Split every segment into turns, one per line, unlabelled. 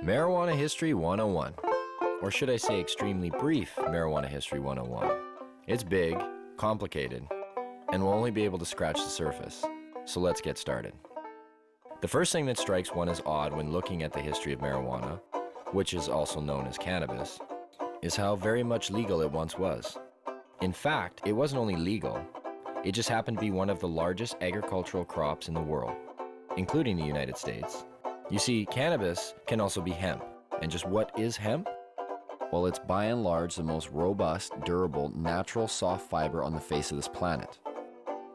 Marijuana History 101, or should I say extremely brief Marijuana History 101. It's big, complicated, and we'll only be able to scratch the surface, so let's get started. The first thing that strikes one as odd when looking at the history of marijuana, which is also known as cannabis, is how very much legal it once was. In fact, it wasn't only legal, it just happened to be one of the largest agricultural crops in the world, including the United States. You see, cannabis can also be hemp. And just what is hemp? Well, it's by and large the most robust, durable, natural soft fiber on the face of this planet.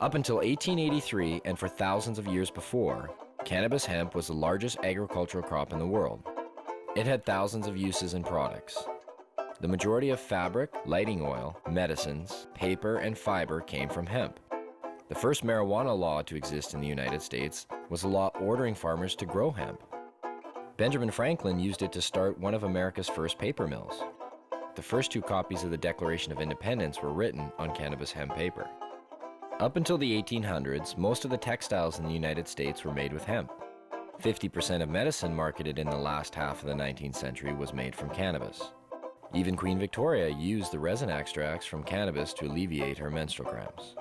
Up until 1883, and for thousands of years before, cannabis hemp was the largest agricultural crop in the world. It had thousands of uses and products. The majority of fabric, lighting oil, medicines, paper, and fiber came from hemp. The first marijuana law to exist in the United States was a law ordering farmers to grow hemp. Benjamin Franklin used it to start one of America's first paper mills. The first two copies of the Declaration of Independence were written on cannabis hemp paper. Up until the 1800s, most of the textiles in the United States were made with hemp. 50% of medicine marketed in the last half of the 19th century was made from cannabis. Even Queen Victoria used the resin extracts from cannabis to alleviate her menstrual cramps.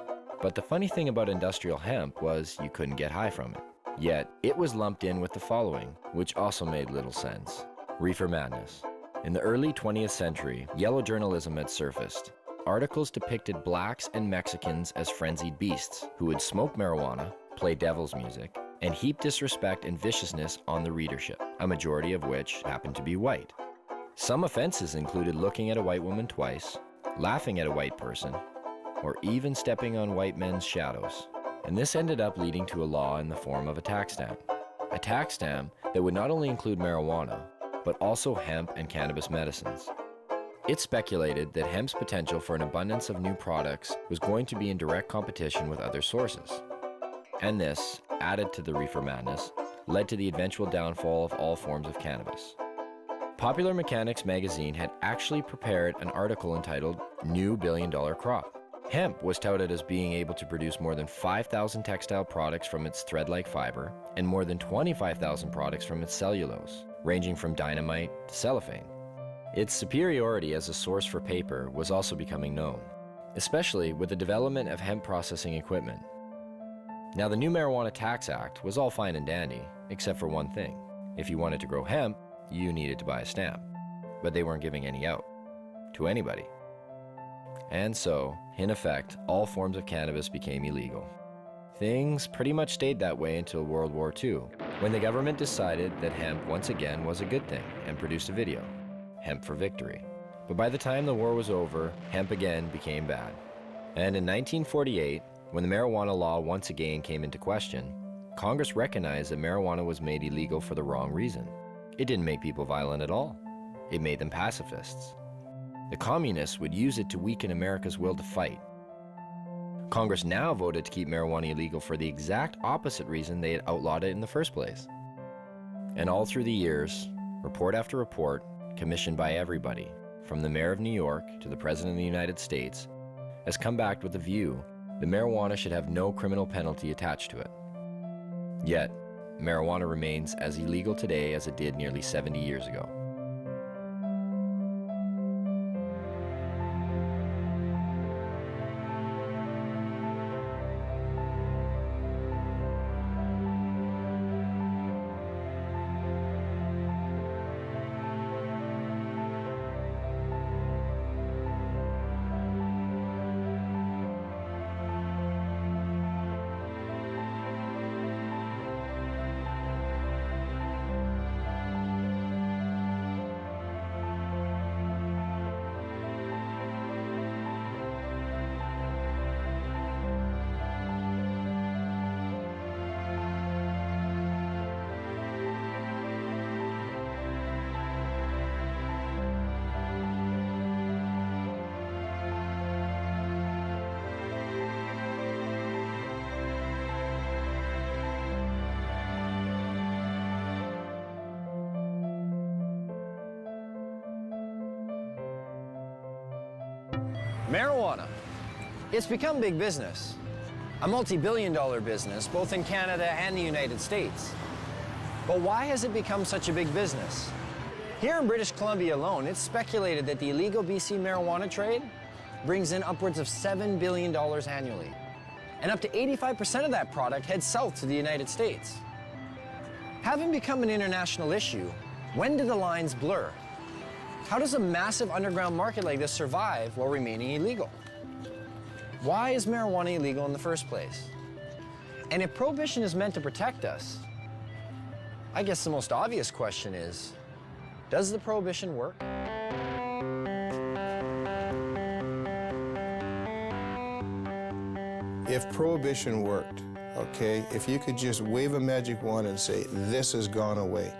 But the funny thing about industrial hemp was you couldn't get high from it. Yet, it was lumped in with the following, which also made little sense. Reefer madness. In the early 20th century, yellow journalism had surfaced. Articles depicted blacks and Mexicans as frenzied beasts who would smoke marijuana, play devil's music, and heap disrespect and viciousness on the readership, a majority of which happened to be white. Some offenses included looking at a white woman twice, laughing at a white person, or even stepping on white men's shadows. And this ended up leading to a law in the form of a tax stamp. A tax stamp that would not only include marijuana, but also hemp and cannabis medicines. It's speculated that hemp's potential for an abundance of new products was going to be in direct competition with other sources. And this, added to the reefer madness, led to the eventual downfall of all forms of cannabis. Popular Mechanics magazine had actually prepared an article entitled New Billion-Dollar Crop. Hemp was touted as being able to produce more than 5,000 textile products from its thread-like fiber and more than 25,000 products from its cellulose, ranging from dynamite to cellophane. Its superiority as a source for paper was also becoming known, especially with the development of hemp processing equipment. Now, the new Marijuana Tax Act was all fine and dandy, except for one thing. If you wanted to grow hemp, you needed to buy a stamp, but they weren't giving any out to anybody. And so, in effect, all forms of cannabis became illegal. Things pretty much stayed that way until World War II, when the government decided that hemp once again was a good thing and produced a video, Hemp for Victory. But by the time the war was over, hemp again became bad. And in 1948, when the marijuana law once again came into question, Congress recognized that marijuana was made illegal for the wrong reason. It didn't make people violent at all. It made them pacifists. The communists would use it to weaken America's will to fight. Congress now voted to keep marijuana illegal for the exact opposite reason they had outlawed it in the first place. And all through the years, report after report, commissioned by everybody, from the mayor of New York to the president of the United States, has come back with the view that marijuana should have no criminal penalty attached to it. Yet, marijuana remains as illegal today as it did nearly 70 years ago.
Marijuana. It's become big business. A multi-billion-dollar business, both in Canada and the United States. But why has it become such a big business? Here in British Columbia alone, it's speculated that the illegal BC marijuana trade brings in upwards of $7 billion annually. And up to 85% of that product heads south to the United States. Having become an international issue, when do the lines blur? How does a massive underground market like this survive while remaining illegal? Why is marijuana illegal in the first place? And if prohibition is meant to protect us, I guess the most obvious question is, does the prohibition work?
If prohibition worked, okay, if you could just wave a magic wand and say, this has gone away,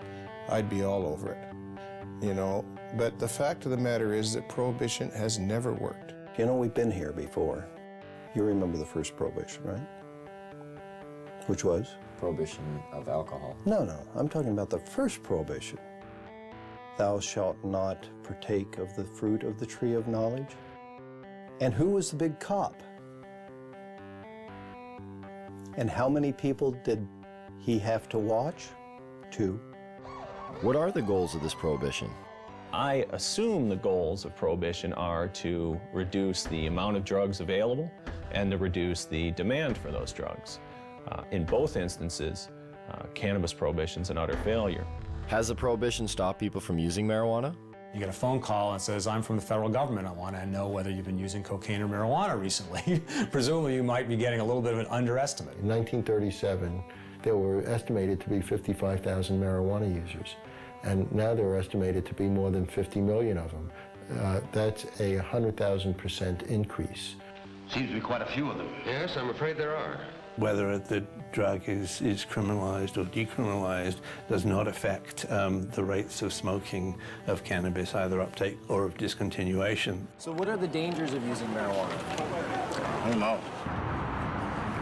I'd be all over it, you know? But the fact of the matter is that prohibition has never worked.
You know, we've been here before. You remember the first prohibition, right? Which was?
Prohibition of alcohol.
No, I'm talking about the first prohibition. Thou shalt not partake of the fruit of the tree of knowledge. And who was the big cop? And how many people did he have to watch? 2.
What are the goals of this prohibition?
I assume the goals of prohibition are to reduce the amount of drugs available and to reduce the demand for those drugs. In both instances, cannabis prohibition's an utter failure.
Has the prohibition stopped people from using marijuana?
You get a phone call and says, I'm from the federal government. I want to know whether you've been using cocaine or marijuana recently. Presumably, you might be getting a little bit of an underestimate.
In 1937, there were estimated to be 55,000 marijuana users, and now there are estimated to be more than 50 million of them. That's a 100,000% increase.
Seems to be quite a few of them.
Yes, I'm afraid there are.
Whether the drug is criminalized or decriminalized does not affect the rates of smoking of cannabis, either uptake or of discontinuation.
So what are the dangers of using marijuana?
I don't know.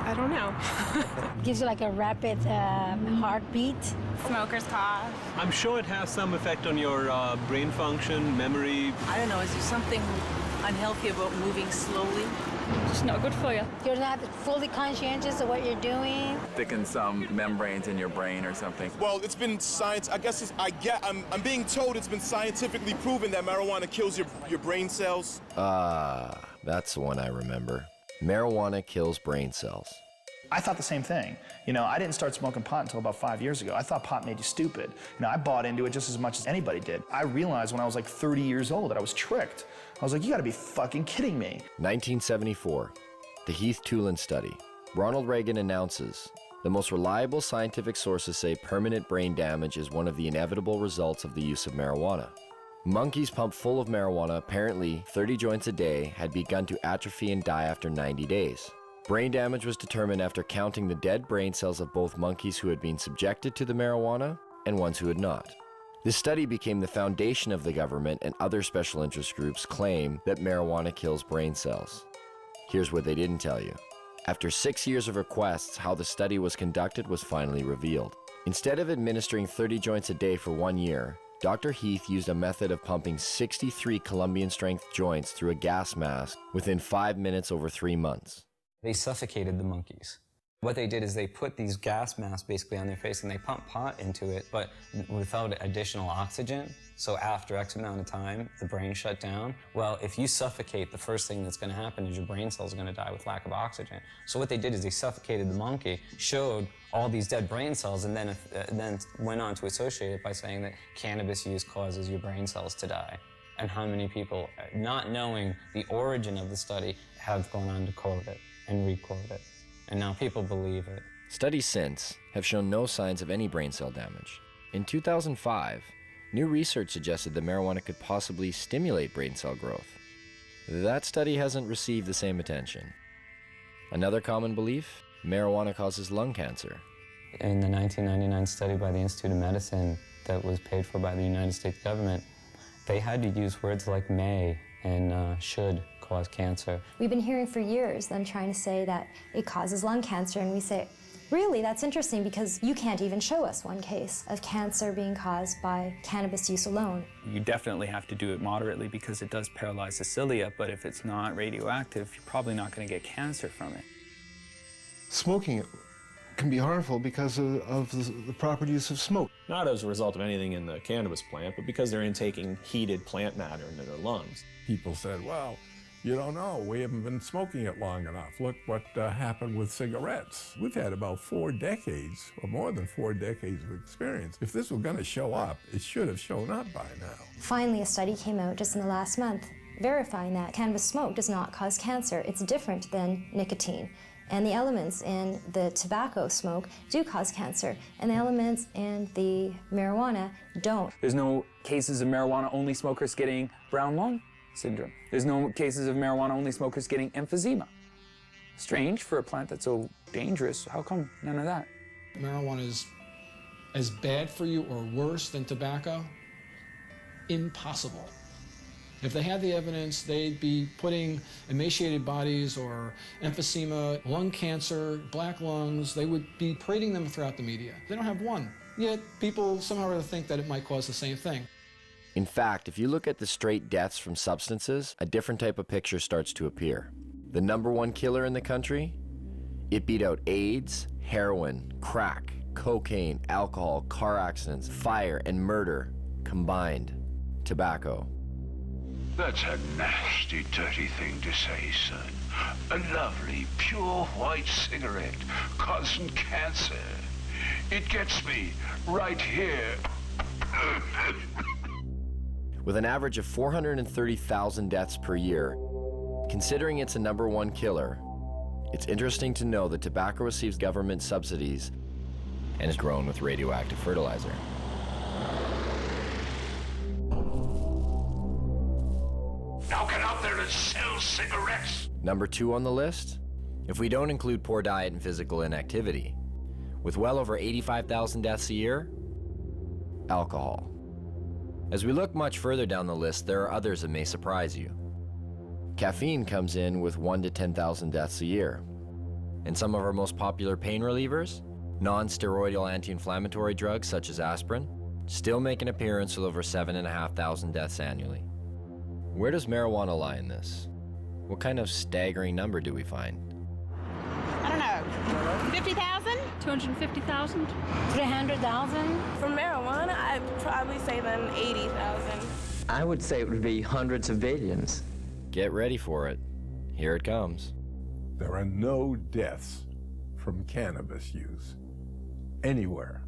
I don't know.
Gives you like a rapid heartbeat.
Smoker's cough.
I'm sure it has some effect on your brain function, memory.
I don't know, is there something unhealthy about moving slowly?
It's not good for you. You're not fully conscientious of what you're doing.
Sticking some membranes in your brain or something.
Well, it's been science. I guess I'm being told it's been scientifically proven that marijuana kills your brain cells.
That's the one I remember. Marijuana kills brain cells.
I thought the same thing. You know, I didn't start smoking pot until about 5 years ago. I thought pot made you stupid. You know, I bought into it just as much as anybody did. I realized when I was like 30 years old that I was tricked. I was like, you gotta be fucking kidding me.
1974, the Heath-Tulin study. Ronald Reagan announces, the most reliable scientific sources say permanent brain damage is one of the inevitable results of the use of marijuana. Monkeys pumped full of marijuana, apparently 30 joints a day, had begun to atrophy and die after 90 days. Brain damage was determined after counting the dead brain cells of both monkeys who had been subjected to the marijuana and ones who had not. This study became the foundation of the government, and other special interest groups claim that marijuana kills brain cells. Here's what they didn't tell you. After 6 years of requests, how the study was conducted was finally revealed. Instead of administering 30 joints a day for 1 year, Dr. Heath used a method of pumping 63 Colombian-strength joints through a gas mask within 5 minutes over 3 months.
They suffocated the monkeys. What they did is they put these gas masks basically on their face and they pumped pot into it, but without additional oxygen. So after X amount of time, the brain shut down. Well, if you suffocate, the first thing that's gonna happen is your brain cells are gonna die with lack of oxygen. So what they did is they suffocated the monkey, showed all these dead brain cells, and then went on to associate it by saying that cannabis use causes your brain cells to die. And how many people, not knowing the origin of the study, have gone on to quote it and re-quote it. And now people believe it.
Studies since have shown no signs of any brain cell damage. In 2005, new research suggested that marijuana could possibly stimulate brain cell growth. That study hasn't received the same attention. Another common belief, marijuana causes lung cancer.
In the 1999 study by the Institute of Medicine that was paid for by the United States government, they had to use words like may and should cause cancer.
We've been hearing for years them trying to say that it causes lung cancer, and we say, really, that's interesting because you can't even show us one case of cancer being caused by cannabis use alone.
You definitely have to do it moderately because it does paralyze the cilia, but if it's not radioactive, you're probably not going to get cancer from it.
Smoking
can be harmful because of the proper use of smoke.
Not as a result of anything in the cannabis plant, but because they're intaking heated plant matter into their lungs.
People said, well, you don't know, we haven't been smoking it long enough. Look what happened with cigarettes. We've had about 4 decades, or more than 4 decades of experience. If this was going to show up, it should have shown up by now.
Finally, a study came out just in the last month verifying that cannabis smoke does not cause cancer. It's different than nicotine. And the elements in the tobacco smoke do cause cancer, and the elements in the marijuana don't.
There's no cases of marijuana-only smokers getting brown lung syndrome. There's no cases of marijuana-only smokers getting emphysema. Strange for a plant that's so dangerous. How come none of that?
Marijuana is as bad for you or worse than tobacco? Impossible. If they had the evidence, they'd be putting emaciated bodies or emphysema, lung cancer, black lungs, they would be parading them throughout the media. They don't have one. Yet people somehow or other think that it might cause the same thing.
In fact, if you look at the straight deaths from substances, a different type of picture starts to appear. The #1 killer in the country? It beat out AIDS, heroin, crack, cocaine, alcohol, car accidents, fire, and murder combined. Tobacco.
That's a nasty, dirty thing to say, son. A lovely, pure white cigarette causing cancer. It gets me right here.
With an average of 430,000 deaths per year, considering it's a #1 killer, it's interesting to know that tobacco receives government subsidies and is grown with radioactive fertilizer.
Now get out there and sell cigarettes.
#2 on the list? If we don't include poor diet and physical inactivity, with well over 85,000 deaths a year, alcohol. As we look much further down the list, there are others that may surprise you. Caffeine comes in with 1 to 10,000 deaths a year. And some of our most popular pain relievers, non-steroidal anti-inflammatory drugs such as aspirin, still make an appearance with over 7,500 deaths annually. Where does marijuana lie in this? What kind of staggering number do we find?
I don't know, 50,000? 250,000? 300,000?
For marijuana, I'd probably say then 80,000.
I would say it would be hundreds of billions.
Get ready for it. Here it comes.
There are no deaths from cannabis use anywhere.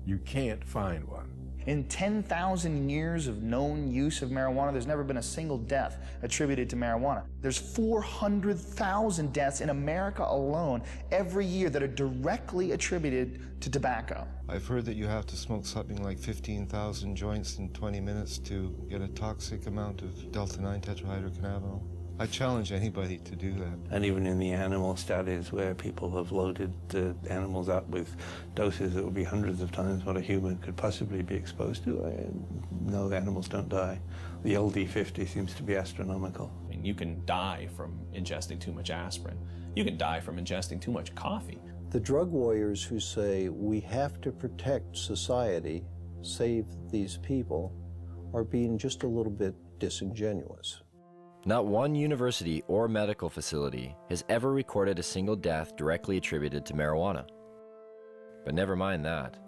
You can't find one.
In 10,000 years of known use of marijuana, there's never been a single death attributed to marijuana. There's 400,000 deaths in America alone every year that are directly attributed to tobacco.
I've heard that you have to smoke something like 15,000 joints in 20 minutes to get a toxic amount of delta-9 tetrahydrocannabinol. I challenge anybody to do that.
And even in the animal studies where people have loaded the animals up with doses that would be hundreds of times what a human could possibly be exposed to, no, the animals don't die. The LD50 seems to be astronomical.
I mean, you can die from ingesting too much aspirin. You can die from ingesting too much coffee.
The drug warriors who say we have to protect society, save these people, are being just a little bit disingenuous.
Not one university or medical facility has ever recorded a single death directly attributed to marijuana. But never mind that.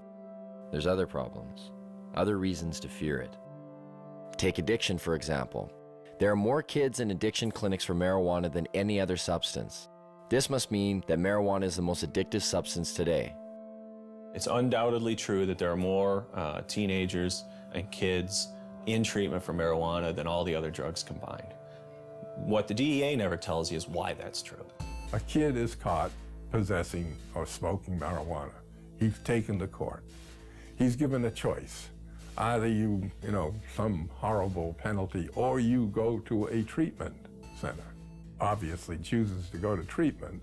There's other problems, other reasons to fear it. Take addiction, for example. There are more kids in addiction clinics for marijuana than any other substance. This must mean that marijuana is the most addictive substance today.
It's undoubtedly true that there are more teenagers and kids in treatment for marijuana than all the other drugs combined. What the DEA never tells you is why that's true.
A kid is caught possessing or smoking marijuana. He's taken to court. He's given a choice. Either you some horrible penalty, or you go to a treatment center. Obviously chooses to go to treatment,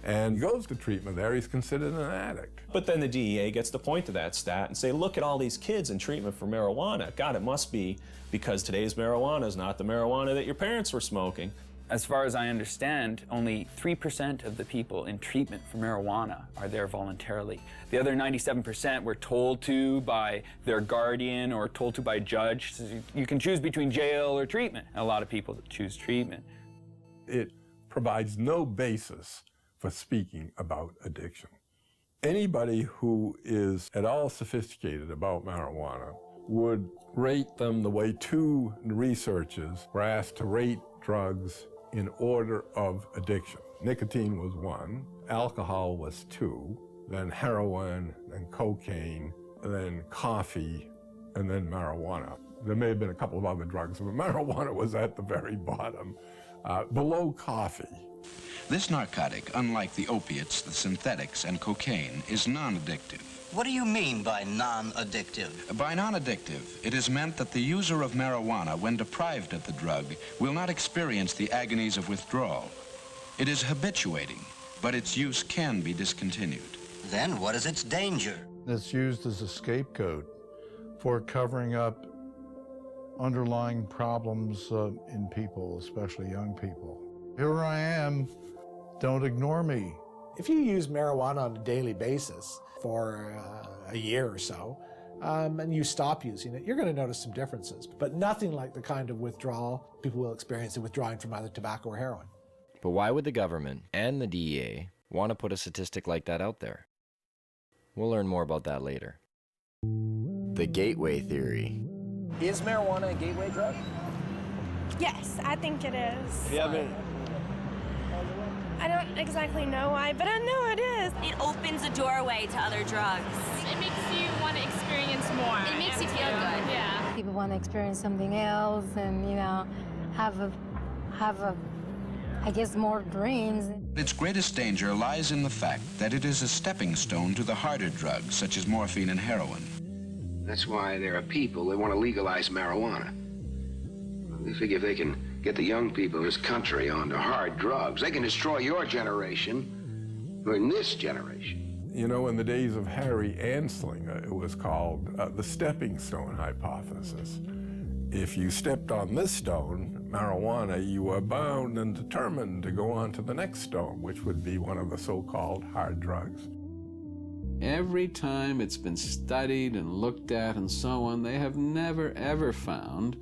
and goes to treatment there, he's considered an addict.
But then the DEA gets to point to that stat and say, look at all these kids in treatment for marijuana. God, it must be because today's marijuana is not the marijuana that your parents were smoking.
As far as I understand, only 3% of the people in treatment for marijuana are there voluntarily. The other 97% were told to by their guardian or told to by a judge. So you can choose between jail or treatment. And a lot of people choose treatment.
It provides no basis for speaking about addiction. Anybody who is at all sophisticated about marijuana would rate them the way two researchers were asked to rate drugs in order of addiction. Nicotine was 1, alcohol was 2, then heroin, then cocaine, then coffee, and then marijuana. There may have been a couple of other drugs, but marijuana was at the very bottom, below coffee.
This narcotic, unlike the opiates, the synthetics, and cocaine, is non-addictive.
What do you mean by non-addictive?
By non-addictive, it is meant that the user of marijuana, when deprived of the drug, will not experience the agonies of withdrawal. It is habituating, but its use can be discontinued.
Then what is its danger?
It's used as a scapegoat for covering up underlying problems in people, especially young people. Here I am, don't ignore me.
If you use marijuana on a daily basis for a year or so, and you stop using it, you're going to notice some differences, but nothing like the kind of withdrawal people will experience in withdrawing from either tobacco or heroin.
But why would the government and the DEA want to put a statistic like that out there? We'll learn more about that later. The gateway theory.
Is marijuana a gateway drug?
Yes, I think it is.
Yeah,
I don't exactly know why, but I know it is.
It opens a doorway to other drugs.
It makes you want to experience more.
It makes you feel good.
Yeah.
People want to experience something else and, you know, have a, I guess, more dreams.
Its greatest danger lies in the fact that it is a stepping stone to the harder drugs, such as morphine and heroin.
That's why there are people that want to legalize marijuana. They figure if they can get the young people in this country onto hard drugs, they can destroy your generation, or in this generation.
You know, in the days of Harry Anslinger, it was called the stepping stone hypothesis. If you stepped on this stone, marijuana, you were bound and determined to go on to the next stone, which would be one of the so-called hard drugs.
Every time it's been studied and looked at and so on, they have never, ever found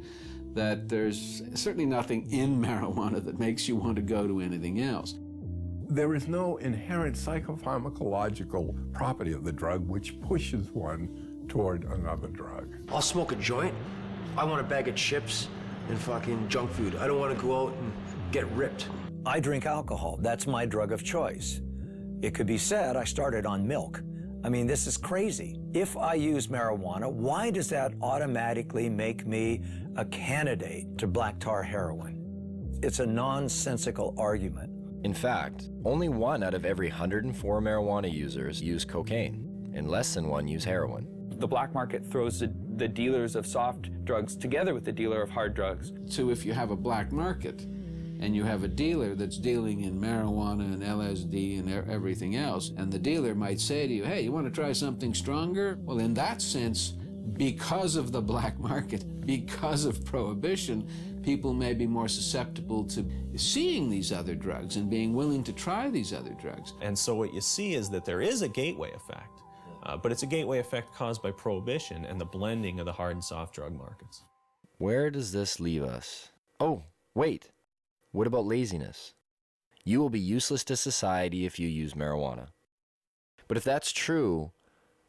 that there's certainly nothing in marijuana that makes you want to go to anything else.
There is no inherent psychopharmacological property of the drug which pushes one toward another drug.
I'll smoke a joint. I want a bag of chips and fucking junk food. I don't want to go out and get ripped.
I drink alcohol. That's my drug of choice. It could be said I started on milk. I mean, this is crazy. If I use marijuana, why does that automatically make me a candidate to black tar heroin? It's a nonsensical argument.
In fact, only 1 out of every 104 marijuana users use cocaine, and less than 1 use heroin.
The black market throws the dealers of soft drugs together with the dealer of hard drugs.
So if you have a black market, and you have a dealer that's dealing in marijuana and LSD and everything else, and the dealer might say to you, hey, you want to try something stronger? Well, in that sense, because of the black market, because of prohibition, people may be more susceptible to seeing these other drugs and being willing to try these other drugs.
And so what you see is that there is a gateway effect, but it's a gateway effect caused by prohibition and the blending of the hard and soft drug markets.
Where does this leave us? Oh, wait. What about laziness? You will be useless to society if you use marijuana. But if that's true,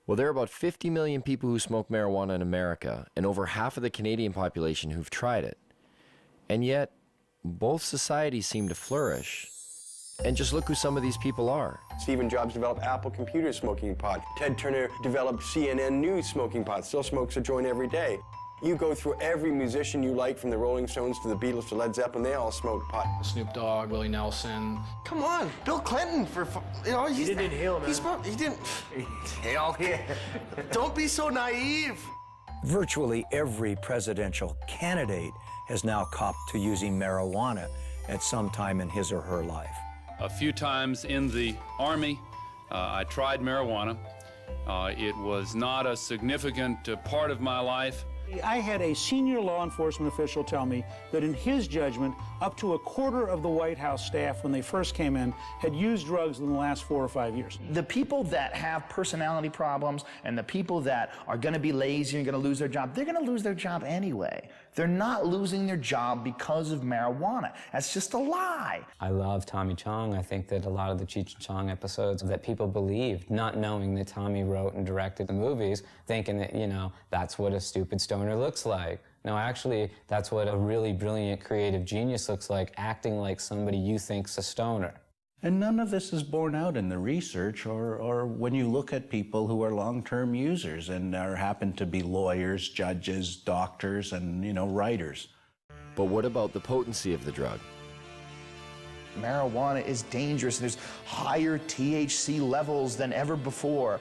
well, there are about 50 million people who smoke marijuana in America, and over half of the Canadian population who've tried it. And yet, both societies seem to flourish. And just look who some of these people are.
Stephen Jobs developed Apple Computer smoking pot. Ted Turner developed CNN News smoking pot, still smokes a joint every day. You go through every musician you like, from the Rolling Stones to the Beatles to Led Zeppelin, they all smoke pot.
Snoop Dogg, Willie Nelson.
Come on, Bill Clinton, he didn't inhale, man. He didn't inhale. Don't be so naive.
Virtually every presidential candidate has now copped to using marijuana at some time in his or her life.
A few times in the Army, I tried marijuana. It was not a significant part of my life,
I had a senior law enforcement official tell me that in his judgment, up to a quarter of the White House staff when they first came in had used drugs in the last 4 or 5 years.
The people that have personality problems and the people that are going to be lazy and going to lose their job, they're going to lose their job anyway. They're not losing their job because of marijuana. That's just a lie.
I love Tommy Chong. I think that a lot of the Cheech and Chong episodes that people believed, not knowing that Tommy wrote and directed the movies, thinking that, you know, that's what a stupid stoner looks like. No, actually, that's what a really brilliant creative genius looks like, acting like somebody you think's a stoner.
And none of this is borne out in the research or when you look at people who are long-term users and happen to be lawyers, judges, doctors, and, you know, writers.
But what about the potency of the drug?
Marijuana is dangerous. There's higher THC levels than ever before.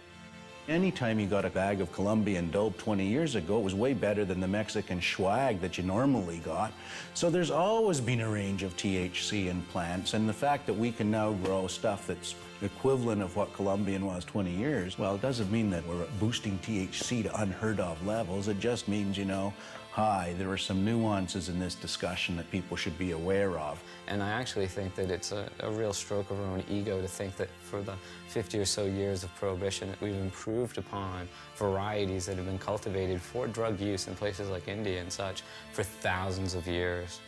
Anytime you got a bag of Colombian dope 20 years ago, it was way better than the Mexican swag that you normally got. So there's always been a range of THC in plants, and the fact that we can now grow stuff that's equivalent of what Colombian was 20 years, well, it doesn't mean that we're boosting THC to unheard of levels. It just means, you know, hi, there are some nuances in this discussion that people should be aware of.
And I actually think that it's a real stroke of our own ego to think that for the 50 or so years of Prohibition that we've improved upon varieties that have been cultivated for drug use in places like India and such for thousands of years.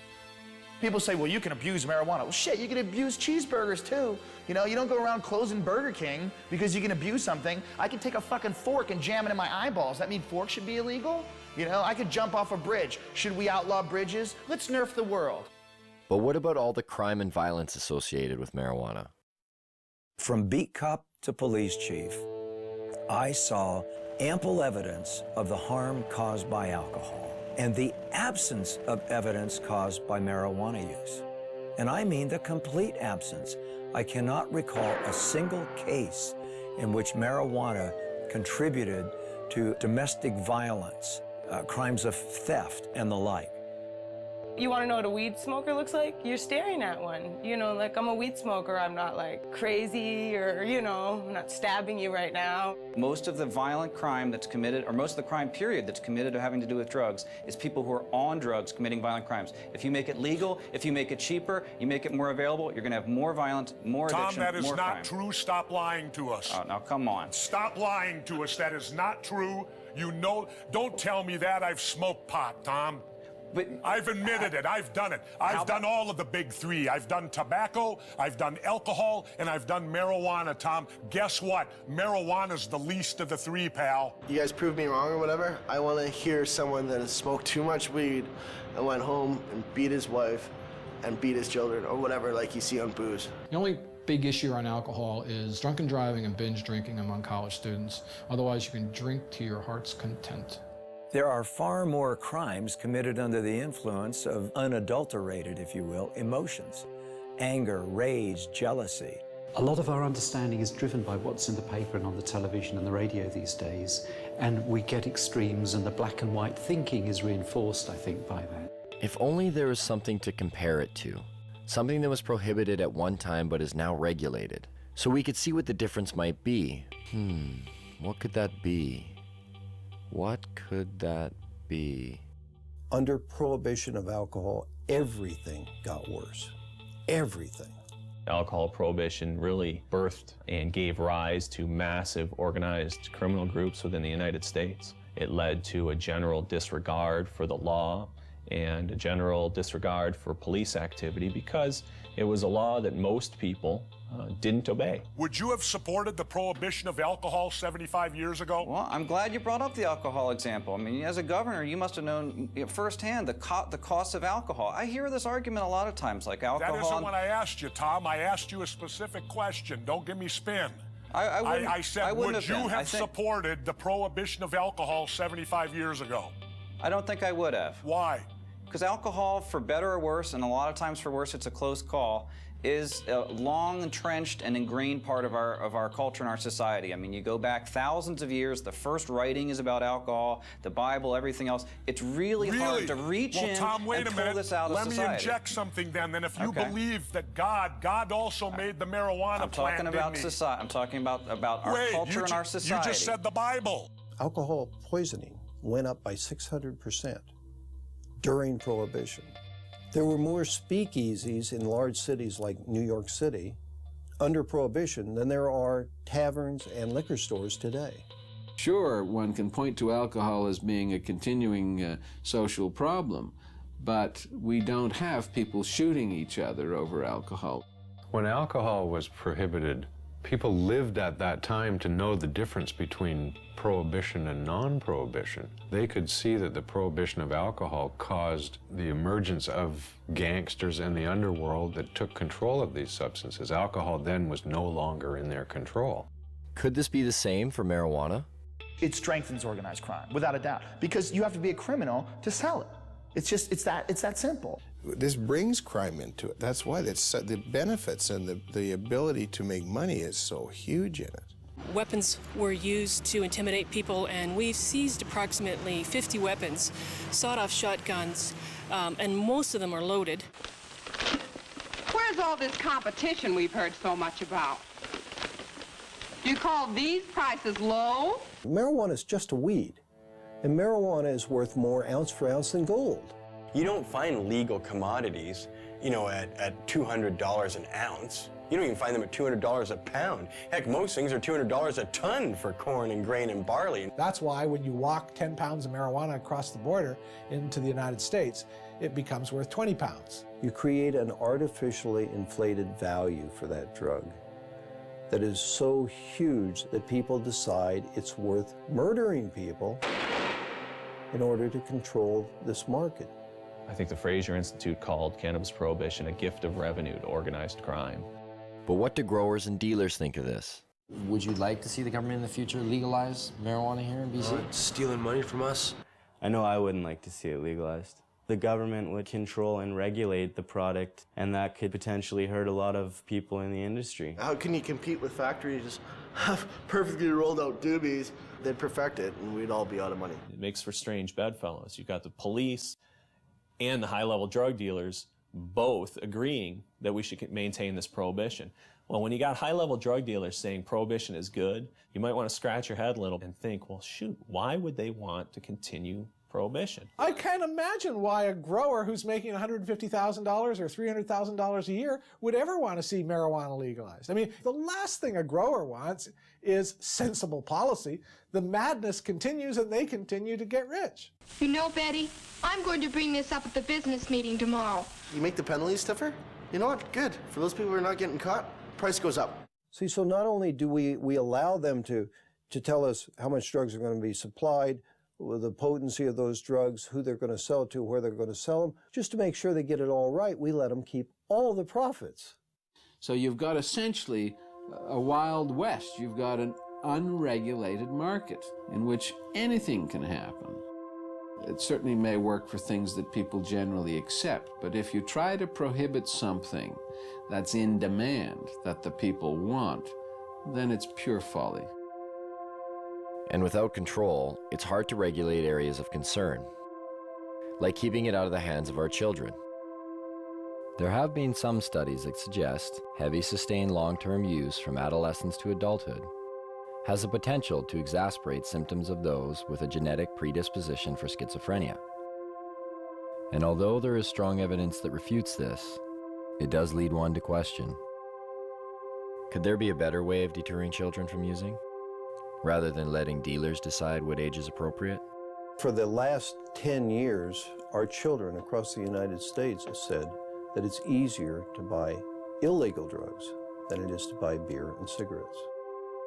People say, well, you can abuse marijuana. Well, shit, you can abuse cheeseburgers too. You know, you don't go around closing Burger King because you can abuse something. I can take a fucking fork and jam it in my eyeballs. That mean forks should be illegal? You know, I could jump off a bridge. Should we outlaw bridges? Let's nerf the world.
But what about all the crime and violence associated with marijuana?
From beat cop to police chief, I saw ample evidence of the harm caused by alcohol and the absence of evidence caused by marijuana use. And I mean the complete absence. I cannot recall a single case in which marijuana contributed to domestic violence, crimes of theft, and the like.
You want to know what a weed smoker looks like? You're staring at one. You know, like, I'm a weed smoker. I'm not, like, crazy or, you know, I'm not stabbing you right now.
Most of the violent crime that's committed, or most of the crime period that's committed or having to do with drugs, is people who are on drugs committing violent crimes. If you make it legal, if you make it cheaper, you make it more available, you're going to have more violence, more addiction,
Tom, that is
more
not
crime.
true. Stop lying to us.
Oh, now, come on.
Stop lying to us. That is not true. You know, don't tell me that. I've smoked pot, Tom.
But
I've admitted it. I've done it. I've done all of the big three. I've done tobacco, I've done alcohol, and I've done marijuana, Tom. Guess what? Marijuana's the least of the three, pal.
You guys prove me wrong or whatever. I want to hear someone that has smoked too much weed and went home and beat his wife and beat his children or whatever like you see on booze.
The only big issue on alcohol is drunken driving and binge drinking among college students. Otherwise, you can drink to your heart's content.
There are far more crimes committed under the influence of unadulterated, if you will, emotions. Anger, rage, jealousy.
A lot of our understanding is driven by what's in the paper and on the television and the radio these days, and we get extremes, and the black and white thinking is reinforced, I think, by that.
If only there was something to compare it to. Something that was prohibited at one time but is now regulated. So we could see what the difference might be. What could that be? What could that be?
Under prohibition of alcohol, everything got worse. Everything.
Alcohol prohibition really birthed and gave rise to massive organized criminal groups within the United States. It led to a general disregard for the law and a general disregard for police activity because it was a law that most people didn't obey.
Would you have supported the prohibition of alcohol 75 years ago?
Well, I'm glad you brought up the alcohol example. I mean, as a governor, you must have known firsthand the cost of alcohol. I hear this argument a lot of times, like alcohol.
That isn't what I asked you, Tom. I asked you a specific question. Don't give me spin.
I
said, would you have supported the prohibition of alcohol 75 years ago?
I don't think I would have.
Why?
Because alcohol, for better or worse, and a lot of times for worse, it's a close call, is a long entrenched and ingrained part of our culture and our society. I mean, you go back thousands of years, the first writing is about alcohol, the Bible, everything else. It's really hard to reach in
Tom, wait
and
a
pull
minute.
this out of society.
Let me inject something then. If you believe that God also made the marijuana plant,
I'm talking about our culture and our society.
You just said the Bible.
Alcohol poisoning went up by 600% during Prohibition. There were more speakeasies in large cities like New York City under Prohibition than there are taverns and liquor stores today.
Sure, one can point to alcohol as being a continuing social problem, but we don't have people shooting each other over alcohol.
When alcohol was prohibited, people lived at that time to know the difference between prohibition and non-prohibition. They could see that the prohibition of alcohol caused the emergence of gangsters in the underworld that took control of these substances. Alcohol then was no longer in their control.
Could this be the same for marijuana?
It strengthens organized crime, without a doubt, because you have to be a criminal to sell it. It's that simple.
This brings crime into it. That's why the benefits and the ability to make money is so huge in it.
Weapons were used to intimidate people, and we've seized approximately 50 weapons, sawed-off shotguns, and most of them are loaded.
Where's all this competition we've heard so much about? Do you call these prices low?
Marijuana is just a weed, and marijuana is worth more ounce for ounce than gold.
You don't find legal commodities, you know, at $200 an ounce. You don't even find them at $200 a pound. Heck, most things are $200 a ton for corn and grain and barley.
That's why when you walk 10 pounds of marijuana across the border into the United States, it becomes worth 20 pounds.
You create an artificially inflated value for that drug that is so huge that people decide it's worth murdering people in order to control this market.
I think the Fraser Institute called cannabis prohibition a gift of revenue to organized crime.
But what do growers and dealers think of this?
Would you like to see the government in the future legalize marijuana here in BC?
Stealing money from us?
I know I wouldn't like to see it legalized. The government would control and regulate the product, and that could potentially hurt a lot of people in the industry.
How can you compete with factories have perfectly rolled out doobies? They'd perfect it, and we'd all be out of money.
It makes for strange bedfellows. You've got the police and the high-level drug dealers both agreeing that we should maintain this prohibition. Well, when you got high-level drug dealers saying prohibition is good, you might want to scratch your head a little and think, well, shoot, why would they want to continue prohibition?
I can't imagine why a grower who's making $150,000 or $300,000 a year would ever want to see marijuana legalized. I mean, the last thing a grower wants is sensible policy. The madness continues and they continue to get rich.
You know, Betty, I'm going to bring this up at the business meeting tomorrow.
You make the penalties stiffer? You know what? Good. For those people who are not getting caught, price goes up.
See, so not only do we allow them to tell us how much drugs are going to be supplied, the potency of those drugs, who they're going to sell to, where they're going to sell them, just to make sure they get it all right, we let them keep all the profits.
So you've got essentially a Wild West. You've got an unregulated market in which anything can happen. It certainly may work for things that people generally accept, but if you try to prohibit something that's in demand, that the people want, then it's pure folly.
And without control, it's hard to regulate areas of concern, like keeping it out of the hands of our children. There have been some studies that suggest heavy sustained long-term use from adolescence to adulthood has the potential to exacerbate symptoms of those with a genetic predisposition for schizophrenia. And although there is strong evidence that refutes this, it does lead one to question, could there be a better way of deterring children from using, rather than letting dealers decide what age is appropriate?
For the last 10 years, our children across the United States have said that it's easier to buy illegal drugs than it is to buy beer and cigarettes.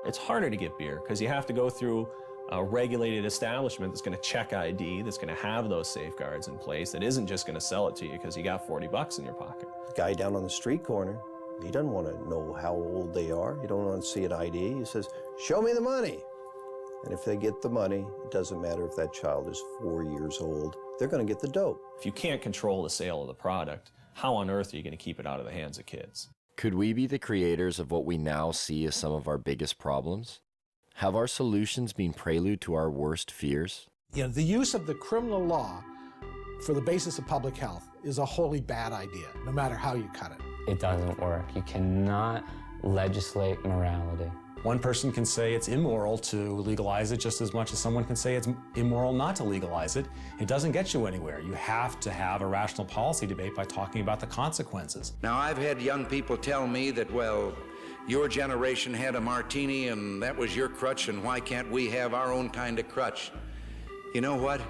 It's harder to get beer because you have to go through a regulated establishment that's going to check ID, that's going to have those safeguards in place, that isn't just going to sell it to you because you got 40 bucks in your pocket.
The guy down on the street corner, he doesn't want to know how old they are. He don't want to see an ID. He says, show me the money. And if they get the money, it doesn't matter if that child is 4 years old, they're going to get the dope.
If you can't control the sale of the product, how on earth are you going to keep it out of the hands of kids?
Could we be the creators of what we now see as some of our biggest problems? Have our solutions been prelude to our worst fears?
You know, the use of the criminal law for the basis of public health is a wholly bad idea, no matter how you cut it.
It doesn't work. You cannot legislate morality.
One person can say it's immoral to legalize it just as much as someone can say it's immoral not to legalize it. It doesn't get you anywhere. You have to have a rational policy debate by talking about the consequences.
Now, I've had young people tell me that, well, your generation had a martini and that was your crutch, and why can't we have our own kind of crutch? You know what?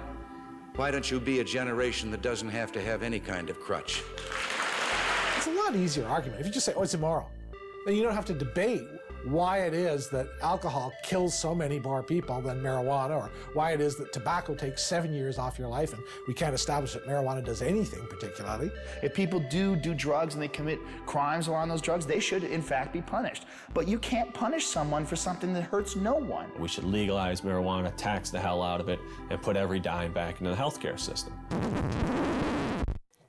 Why don't you be a generation that doesn't have to have any kind of crutch?
It's a lot easier argument. If you just say, oh, it's immoral, then you don't have to debate why it is that alcohol kills so many more people than marijuana, or why it is that tobacco takes 7 years off your life and we can't establish that marijuana does anything particularly.
If people do drugs and they commit crimes around those drugs, they should in fact be punished. But you can't punish someone for something that hurts no one.
We should legalize marijuana, tax the hell out of it, and put every dime back into the healthcare system.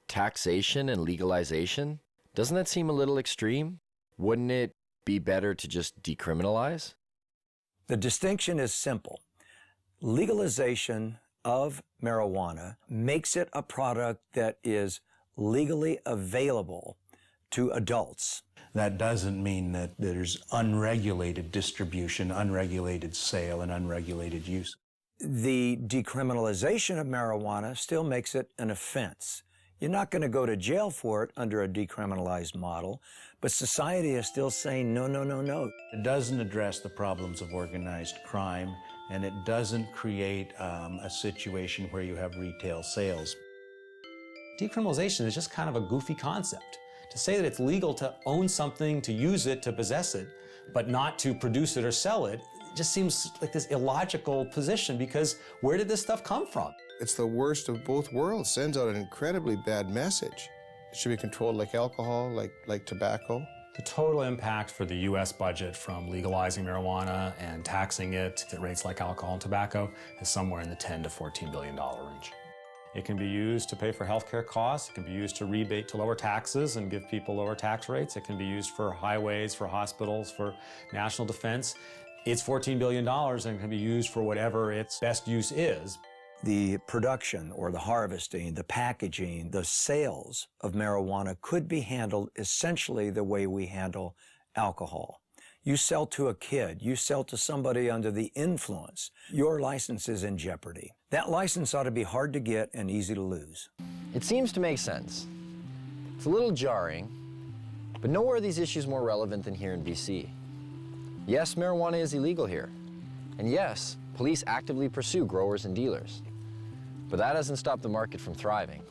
Taxation and legalization? Doesn't that seem a little extreme? Wouldn't it be better to just decriminalize?
The distinction is simple. Legalization of marijuana makes it a product that is legally available to adults.
That doesn't mean that there's unregulated distribution, unregulated sale, and unregulated use.
The decriminalization of marijuana still makes it an offense. You're not going to go to jail for it under a decriminalized model, but society is still saying no, no, no, no.
It doesn't address the problems of organized crime, and it doesn't create a situation where you have retail sales.
Decriminalization is just kind of a goofy concept. To say that it's legal to own something, to use it, to possess it, but not to produce it or sell it, just seems like this illogical position, because where did this stuff come from?
It's the worst of both worlds. Sends out an incredibly bad message. It should be controlled like alcohol, like tobacco.
The total impact for the U.S. budget from legalizing marijuana and taxing it at rates like alcohol and tobacco is somewhere in the $10 to $14 billion range. It can be used to pay for healthcare costs. It can be used to rebate to lower taxes and give people lower tax rates. It can be used for highways, for hospitals, for national defense. It's $14 billion and can be used for whatever its best use is.
The production or the harvesting, the packaging, the sales of marijuana could be handled essentially the way we handle alcohol. You sell to a kid, you sell to somebody under the influence, your license is in jeopardy. That license ought to be hard to get and easy to lose.
It seems to make sense. It's a little jarring, but nowhere are these issues more relevant than here in BC. Yes, marijuana is illegal here. And yes, police actively pursue growers and dealers. But that doesn't stop the market from thriving.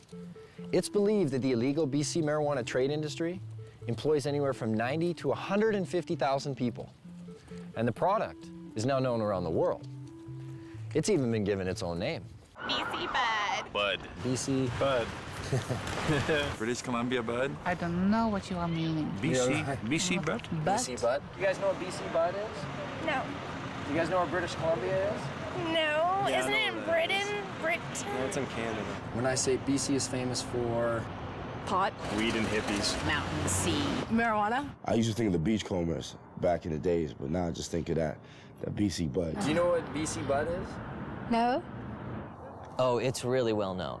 It's believed that the illegal BC marijuana trade industry employs anywhere from 90 to 150,000 people. And the product is now known around the world. It's even been given its own name.
BC Bud.
Bud. BC Bud.
British Columbia Bud. I don't know what you are meaning.
BC Bud? BC Bud. You guys know what BC Bud is?
No.
You guys know where British Columbia is?
No.
Yeah,
Isn't
I
it
know
in
where that
Britain? Britain?
No, it's in Canada. When I say BC is famous for
Pot.
weed and hippies.
Mountain, sea. Marijuana.
I used to think of the beachcombers back in the days, but now I just think of that BC Bud.
Do you know what BC Bud is?
No.
Oh, it's really well known.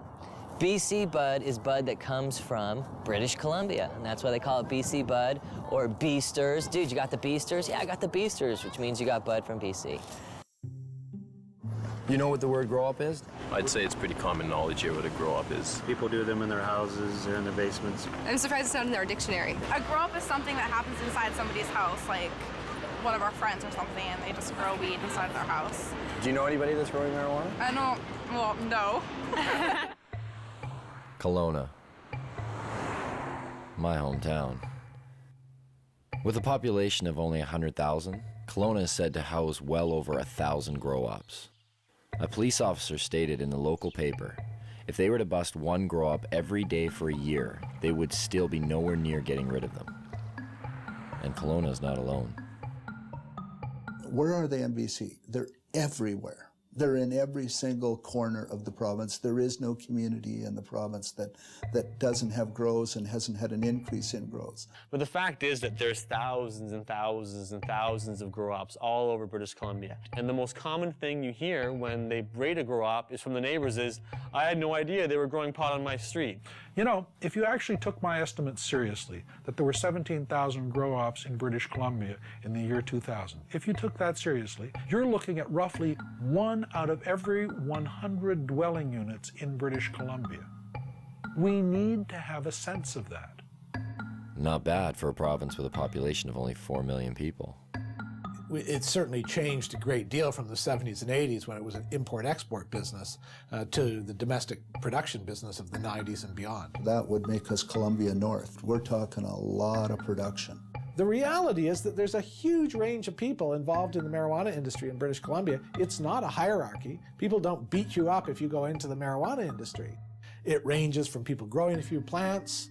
BC Bud is bud that comes from British Columbia, and that's why they call it BC Bud or Beasters. Dude, you got the Beasters? Yeah, I got the Beasters, which means you got bud from BC.
You know what the word grow up is?
I'd say it's pretty common knowledge here what a grow up is.
People do them in their houses or in their basements.
I'm surprised it's not in our dictionary.
A grow up is something that happens inside somebody's house, like one of our friends or something, and they just grow weed inside their house.
Do you know anybody that's growing marijuana?
I don't, well, no.
Kelowna, my hometown. With a population of only 100,000, Kelowna is said to house well over 1,000 grow-ups. A police officer stated in the local paper, if they were to bust one grow-up every day for a year, they would still be nowhere near getting rid of them. And Kelowna is not alone.
Where are they in BC? They're everywhere.
They're in every single corner of the province. There is no community in the province that doesn't have grows and hasn't had an increase in grows.
But the fact is that there's thousands and thousands and thousands of grow-ops all over British Columbia. And the most common thing you hear when they rate a grow-op is from the neighbors is, I had no idea they were growing pot on my street.
You know, if you actually took my estimates seriously, that there were 17,000 grow-ops in British Columbia in the year 2000, if you took that seriously, you're looking at roughly 1 out of every 100 dwelling units in British Columbia. We need to have a sense of that.
Not bad for a province with a population of only 4 million people.
It's certainly changed a great deal from the 70s and 80s when it was an import-export business to the domestic production business of the 90s and beyond.
That would make us Columbia North. We're talking a lot of production.
The reality is that there's a huge range of people involved in the marijuana industry in British Columbia. It's not a hierarchy. People don't beat you up if you go into the marijuana industry. It ranges from people growing a few plants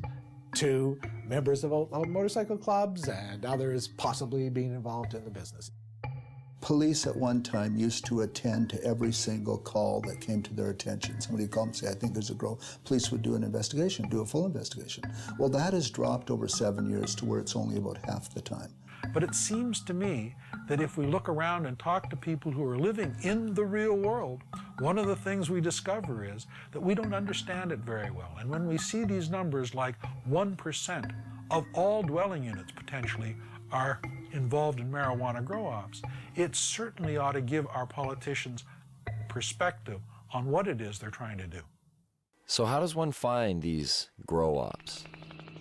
to members of motorcycle clubs and others possibly being involved in the business.
Police at one time used to attend to every single call that came to their attention. Somebody would call and say, I think there's a grow. Police would do an investigation, do a full investigation. Well, that has dropped over 7 years to where it's only about half the time.
But it seems to me that if we look around and talk to people who are living in the real world, one of the things we discover is that we don't understand it very well. And when we see these numbers like 1% of all dwelling units potentially are involved in marijuana grow-ops, it certainly ought to give our politicians perspective on what it is they're trying to do.
So how does one find these grow-ops?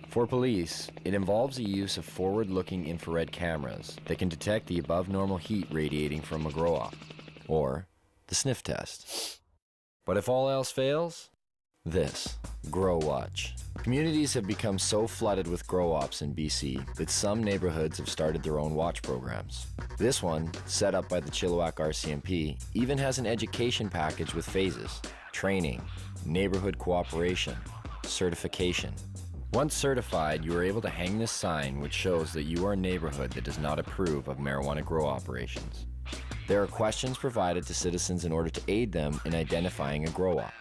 For police, it involves the use of forward-looking infrared cameras that can detect the above-normal heat radiating from a grow-op, or the sniff test. But if all else fails, this, Grow Watch. Communities have become so flooded with grow-ops in BC that some neighborhoods have started their own watch programs. This one, set up by the Chilliwack RCMP, even has an education package with phases: training, neighborhood cooperation, certification. Once certified, you are able to hang this sign which shows that you are a neighborhood that does not approve of marijuana grow operations. There are questions provided to citizens in order to aid them in identifying a grow-op.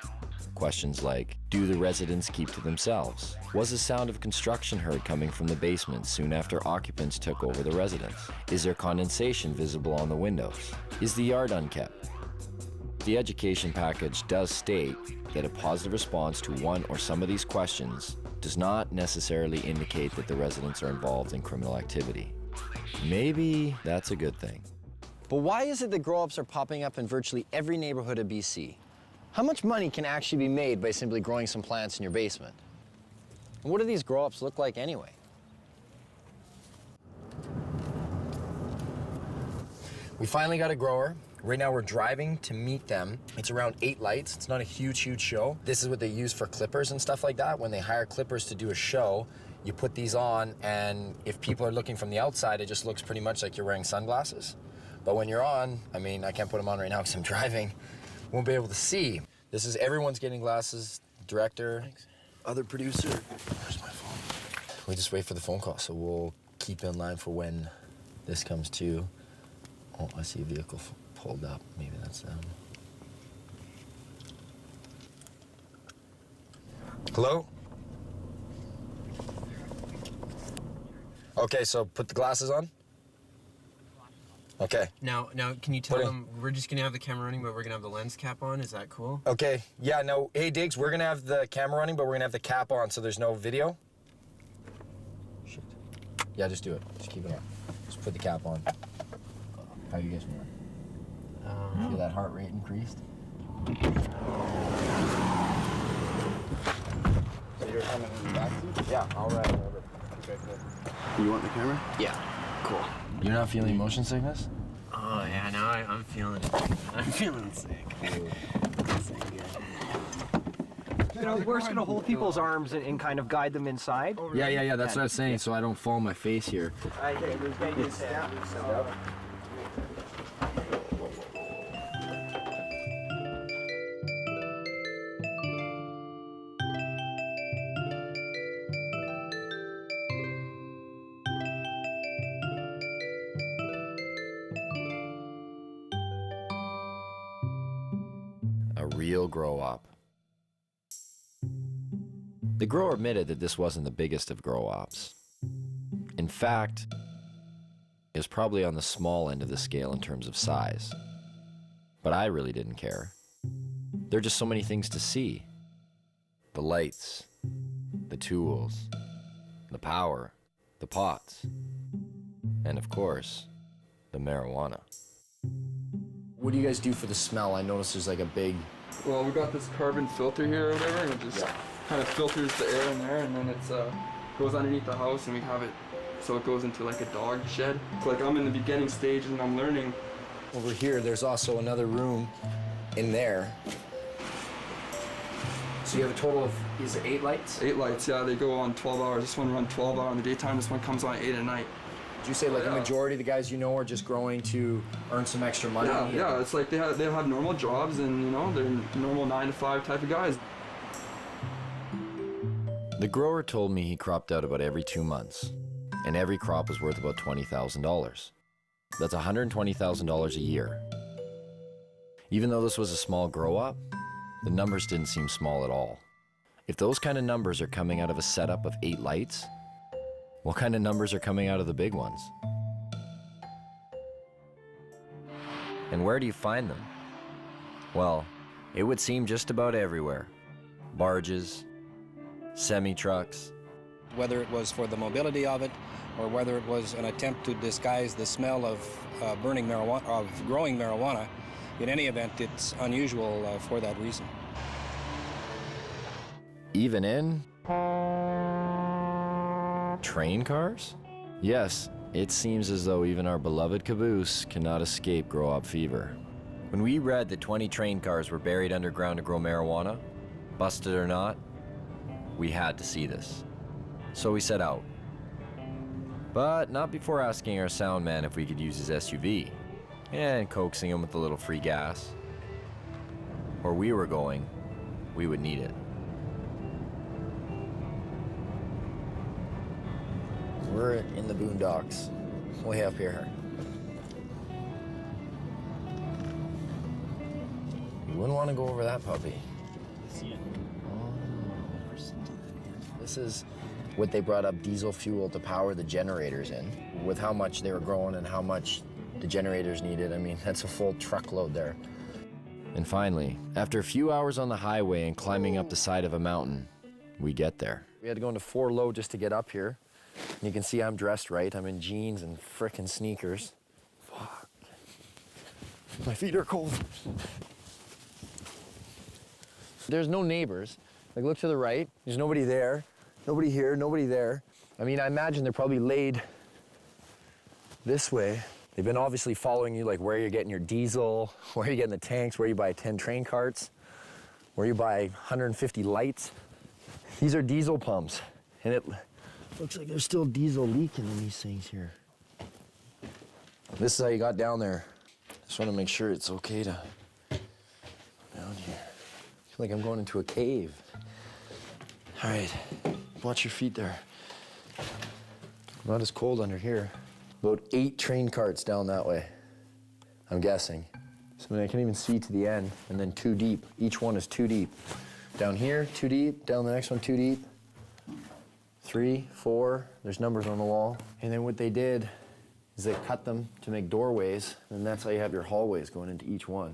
Questions like, do the residents keep to themselves? Was the sound of construction heard coming from the basement soon after occupants took over the residence? Is there condensation visible on the windows? Is the yard unkept? The education package does state that a positive response to one or some of these questions does not necessarily indicate that the residents are involved in criminal activity. Maybe that's a good thing.
But why is it that grow-ops are popping up in virtually every neighborhood of BC? How much money can actually be made by simply growing some plants in your basement? And what do these grow-ops look like anyway? We finally got a grower. Right now we're driving to meet them. It's around 8 lights. It's not a huge show. This is what they use for clippers and stuff like that. When they hire clippers to do a show, you put these on, and if people are looking from the outside, it just looks pretty much like you're wearing sunglasses. But when you're on, I mean, I can't put them on right now because I'm driving. Won't be able to see. This is everyone's getting glasses. Director, thanks. Other producer. Where's my phone? We just wait for the phone call, so we'll keep in line for when this comes to. Oh, I see a vehicle pulled up. Maybe that's them. Hello? Okay, so put the glasses on. Okay.
Now, can you tell them we're just gonna have the camera running, but we're gonna have the lens cap on? Is that cool?
Okay. Yeah. No. Hey, Diggs, we're gonna have the camera running, but we're gonna have the cap on, so there's no video. Shit. Yeah, just do it. Just keep it on. Just put the cap on. How you guys feeling? Feel that heart rate increased? So you're coming in the back seat? Yeah. I'll ride over. Okay. Good.
You want the camera?
Yeah. Cool. You're not feeling motion sickness?
Oh yeah, now I'm feeling it. I'm feeling sick.
You know, we're just gonna hold people's arms and kind of guide them inside.
Yeah. That's what I was saying, so I don't fall on my face here. A real grow-op. The grower admitted that this wasn't the biggest of grow-ops. In fact, it was probably on the small end of the scale in terms of size. But I really didn't care. There are just so many things to see. The lights, the tools, the power, the pots, and of course, the marijuana. What do you guys do for the smell? I noticed there's like a big...
Well, we got this carbon filter here or whatever, and it just kind of filters the air in there, and then it goes underneath the house, and we have it so it goes into like a dog shed. It's like I'm in the beginning stages and I'm learning.
Over here, there's also another room in there. So you have a total of, is it 8 lights?
8 lights, yeah, they go on 12 hours. This one runs 12 hours in the daytime, this one comes on 8 at night.
Did you say like the majority of the guys you know are just growing to earn some extra money?
Yeah, it's like they have normal jobs and, you know, they're normal 9 to 5 type of guys.
The grower told me he cropped out about every 2 months, and every crop was worth about $20,000. That's $120,000 a year. Even though this was a small grow-up, the numbers didn't seem small at all. If those kind of numbers are coming out of a setup of 8 lights, what kind of numbers are coming out of the big ones? And where do you find them? Well, it would seem just about everywhere. Barges, semi-trucks.
Whether it was for the mobility of it, or whether it was an attempt to disguise the smell of burning marijuana, of growing marijuana, in any event, it's unusual for that reason.
Even in train cars? Yes, it seems as though even our beloved caboose cannot escape grow-up fever. When we read that 20 train cars were buried underground to grow marijuana, busted or not, we had to see this. So we set out. But not before asking our sound man if we could use his SUV and coaxing him with a little free gas. Where we were going, we would need it.
We're in the boondocks, way up here. You wouldn't want to go over that puppy. This is what they brought up diesel fuel to power the generators in. With how much they were growing and how much the generators needed, I mean, that's a full truckload there.
And finally, after a few hours on the highway and climbing up the side of a mountain, we get there.
We had to go into 4 low just to get up here. And you can see I'm dressed right. I'm in jeans and frickin' sneakers. Fuck. My feet are cold. There's no neighbors. Like, look to the right. There's nobody there. Nobody here, nobody there. I mean, I imagine they're probably laid this way. They've been obviously following you, like where you're getting your diesel, where you're getting the tanks, where you buy 10 train carts, where you buy 150 lights. These are diesel pumps, and it looks like there's still diesel leaking in these things here. This is how you got down there. Just want to make sure it's okay to down here. I feel like I'm going into a cave. All right, watch your feet there. Not as cold under here. About 8 train carts down that way, I'm guessing. So I can't even see to the end, and then 2 deep. Each one is 2 deep. Down here, 2 deep. Down the next one, 2 deep. 3, 4, there's numbers on the wall. And then what they did is they cut them to make doorways, and that's how you have your hallways going into each one.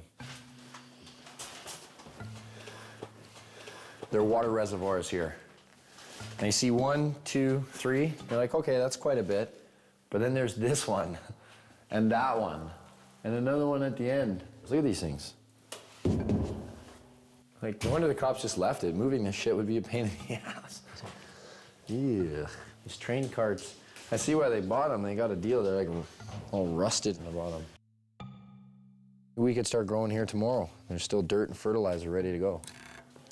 There are water reservoirs here. And you see 1, 2, 3, you're like, okay, that's quite a bit. But then there's this one, and that one, and another one at the end. Look at these things. Like, no wonder the cops just left it. Moving this shit would be a pain in the ass. Yeah, these train carts. I see why they bought them. They got a deal. They're like all rusted in the bottom. We could start growing here tomorrow. There's still dirt and fertilizer ready to go.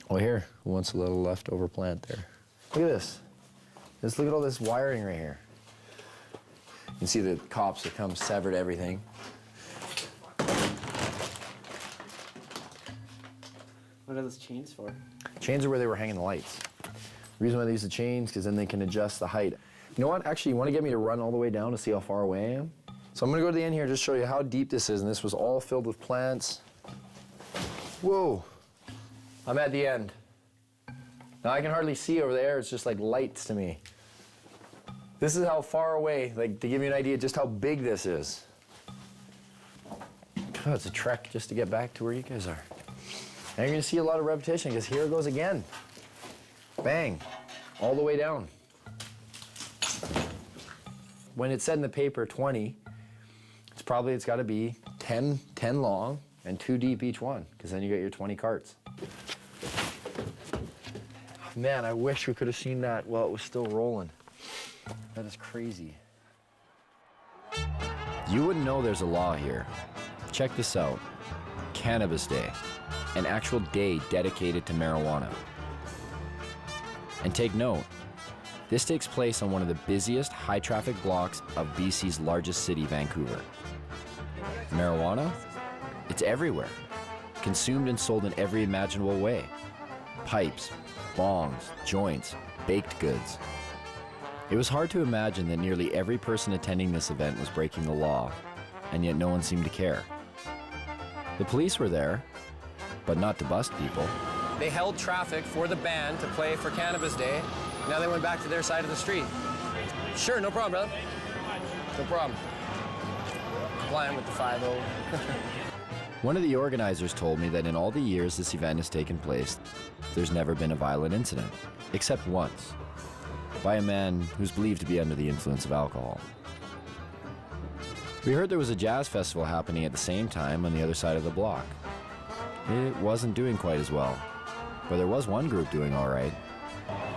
Oh, here, who wants a little leftover plant there? Look at this. Just look at all this wiring right here. You can see the cops have come, severed everything.
What are those chains for?
Chains are where they were hanging the lights. The reason why they use the chains, because then they can adjust the height. You know what? Actually, you want to get me to run all the way down to see how far away I am? So I'm going to go to the end here and just show you how deep this is. And this was all filled with plants. Whoa. I'm at the end. Now I can hardly see over there. It's just like lights to me. This is how far away, like to give you an idea just how big this is. God, it's a trek just to get back to where you guys are. And you're gonna see a lot of repetition because here it goes again. Bang, all the way down. When it said in the paper 20, it's gotta be 10 long and 2 deep each one, because then you get your 20 carts. Man, I wish we could have seen that while it was still rolling. That is crazy.
You wouldn't know there's a law here. Check this out. Cannabis Day, an actual day dedicated to marijuana. And take note, this takes place on one of the busiest high-traffic blocks of BC's largest city, Vancouver. Marijuana? It's everywhere. Consumed and sold in every imaginable way. Pipes, bongs, joints, baked goods. It was hard to imagine that nearly every person attending this event was breaking the law, and yet no one seemed to care. The police were there, but not to bust people.
They held traffic for the band to play for Cannabis Day. Now they went back to their side of the street. Sure, no problem, brother. No problem. Complying with the 5-0.
One of the organizers told me that in all the years this event has taken place, there's never been a violent incident, except once, by a man who's believed to be under the influence of alcohol. We heard there was a jazz festival happening at the same time on the other side of the block. It wasn't doing quite as well, but there was one group doing all right.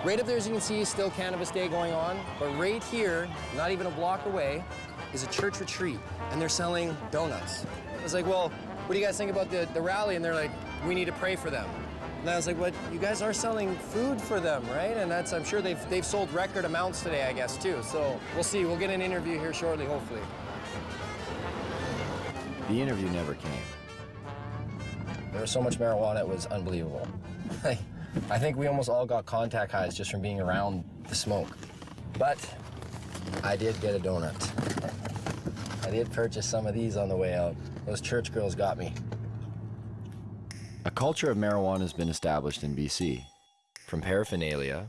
Right up there, as you can see, is still Cannabis Day going on, but right here, not even a block away, is a church retreat, and they're selling donuts. I was like, well, what do you guys think about the rally? And they're like, we need to pray for them. And I was like, what? You guys are selling food for them, right? And that's, I'm sure they've sold record amounts today, I guess, too. So we'll see. We'll get an interview here shortly, hopefully.
The interview never came.
There was so much marijuana, it was unbelievable. I think we almost all got contact highs just from being around the smoke. But I did get a donut. I did purchase some of these on the way out. Those church girls got me.
A culture of marijuana has been established in BC, from paraphernalia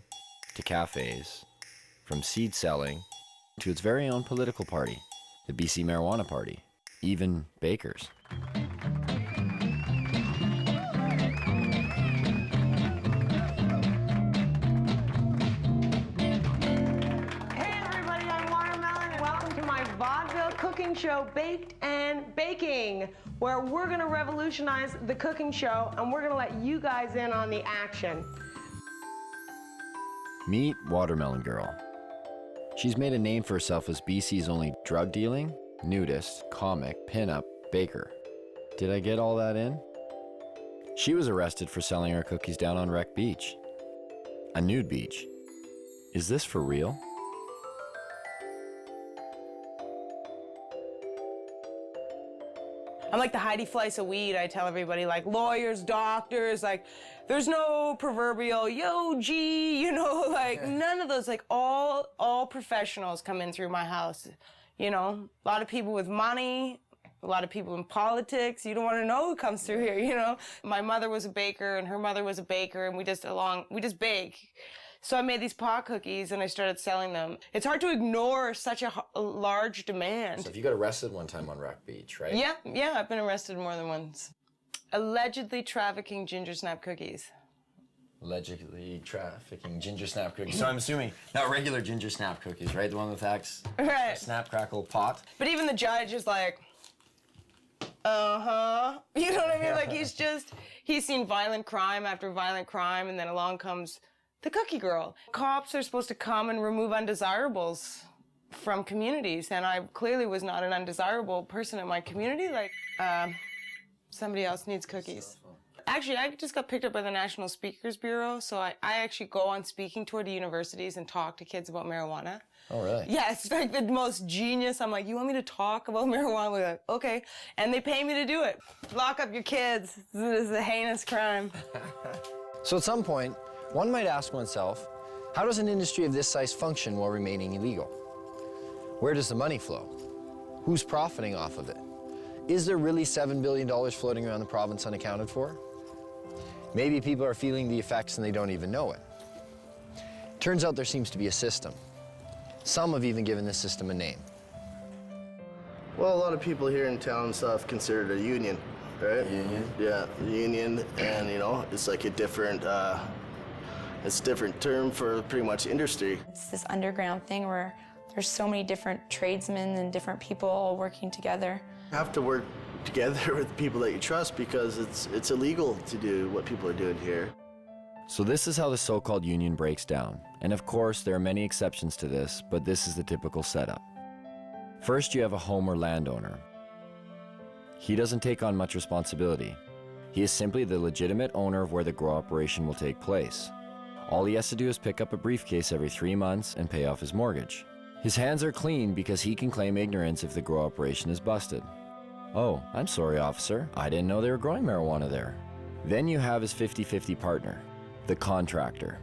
to cafes, from seed selling to its very own political party, the BC Marijuana Party, even bakers.
Cooking show, Baked and Baking, where we're gonna revolutionize the cooking show and we're gonna let you guys in on the action.
Meet Watermelon Girl. She's made a name for herself as BC's only drug dealing, nudist, comic, pinup, baker. Did I get all that in? She was arrested for selling her cookies down on Wreck Beach. A nude beach. Is this for real?
I'm like the Heidi Fleiss of weed. I tell everybody, like lawyers, doctors, like there's no proverbial yo G, you know, like none of those. Like all professionals come in through my house. You know, a lot of people with money, a lot of people in politics. You don't want to know who comes through here. You know, my mother was a baker and her mother was a baker, and we just bake. So I made these pot cookies and I started selling them. It's hard to ignore such a large demand.
So if you got arrested one time on Wreck Beach, right?
Yeah, I've been arrested more than once. Allegedly trafficking ginger snap cookies.
Allegedly trafficking ginger snap cookies. So I'm assuming not regular ginger snap cookies, right? The one with
right.
Snap crackle pot.
But even the judge is like, uh-huh. You know what I mean? Like he's seen violent crime after violent crime, and then along comes the cookie girl. Cops are supposed to come and remove undesirables from communities, and I clearly was not an undesirable person in my community. Like, somebody else needs cookies. Actually, I just got picked up by the National Speakers Bureau, so I actually go on speaking tour to universities and talk to kids about marijuana.
Oh, really?
Yeah, it's like the most genius. I'm like, you want me to talk about marijuana? We're like, okay. And they pay me to do it. Lock up your kids. This is a heinous crime.
So at some point, one might ask oneself, how does an industry of this size function while remaining illegal? Where does the money flow? Who's profiting off of it? Is there really $7 billion floating around the province unaccounted for? Maybe people are feeling the effects and they don't even know it. Turns out there seems to be a system. Some have even given this system a name.
Well, a lot of people here in town and stuff consider it a union, right?
Union?
Yeah, union, and you know, it's like a different, it's a different term for pretty much industry.
It's this underground thing where there's so many different tradesmen and different people all working together.
You have to work together with people that you trust because it's illegal to do what people are doing here.
So this is how the so-called union breaks down. And of course, there are many exceptions to this, but this is the typical setup. First, you have a home or landowner. He doesn't take on much responsibility. He is simply the legitimate owner of where the grow operation will take place. All he has to do is pick up a briefcase every 3 months and pay off his mortgage. His hands are clean because he can claim ignorance if the grow operation is busted. Oh, I'm sorry, officer. I didn't know they were growing marijuana there. Then you have his 50-50 partner, the contractor,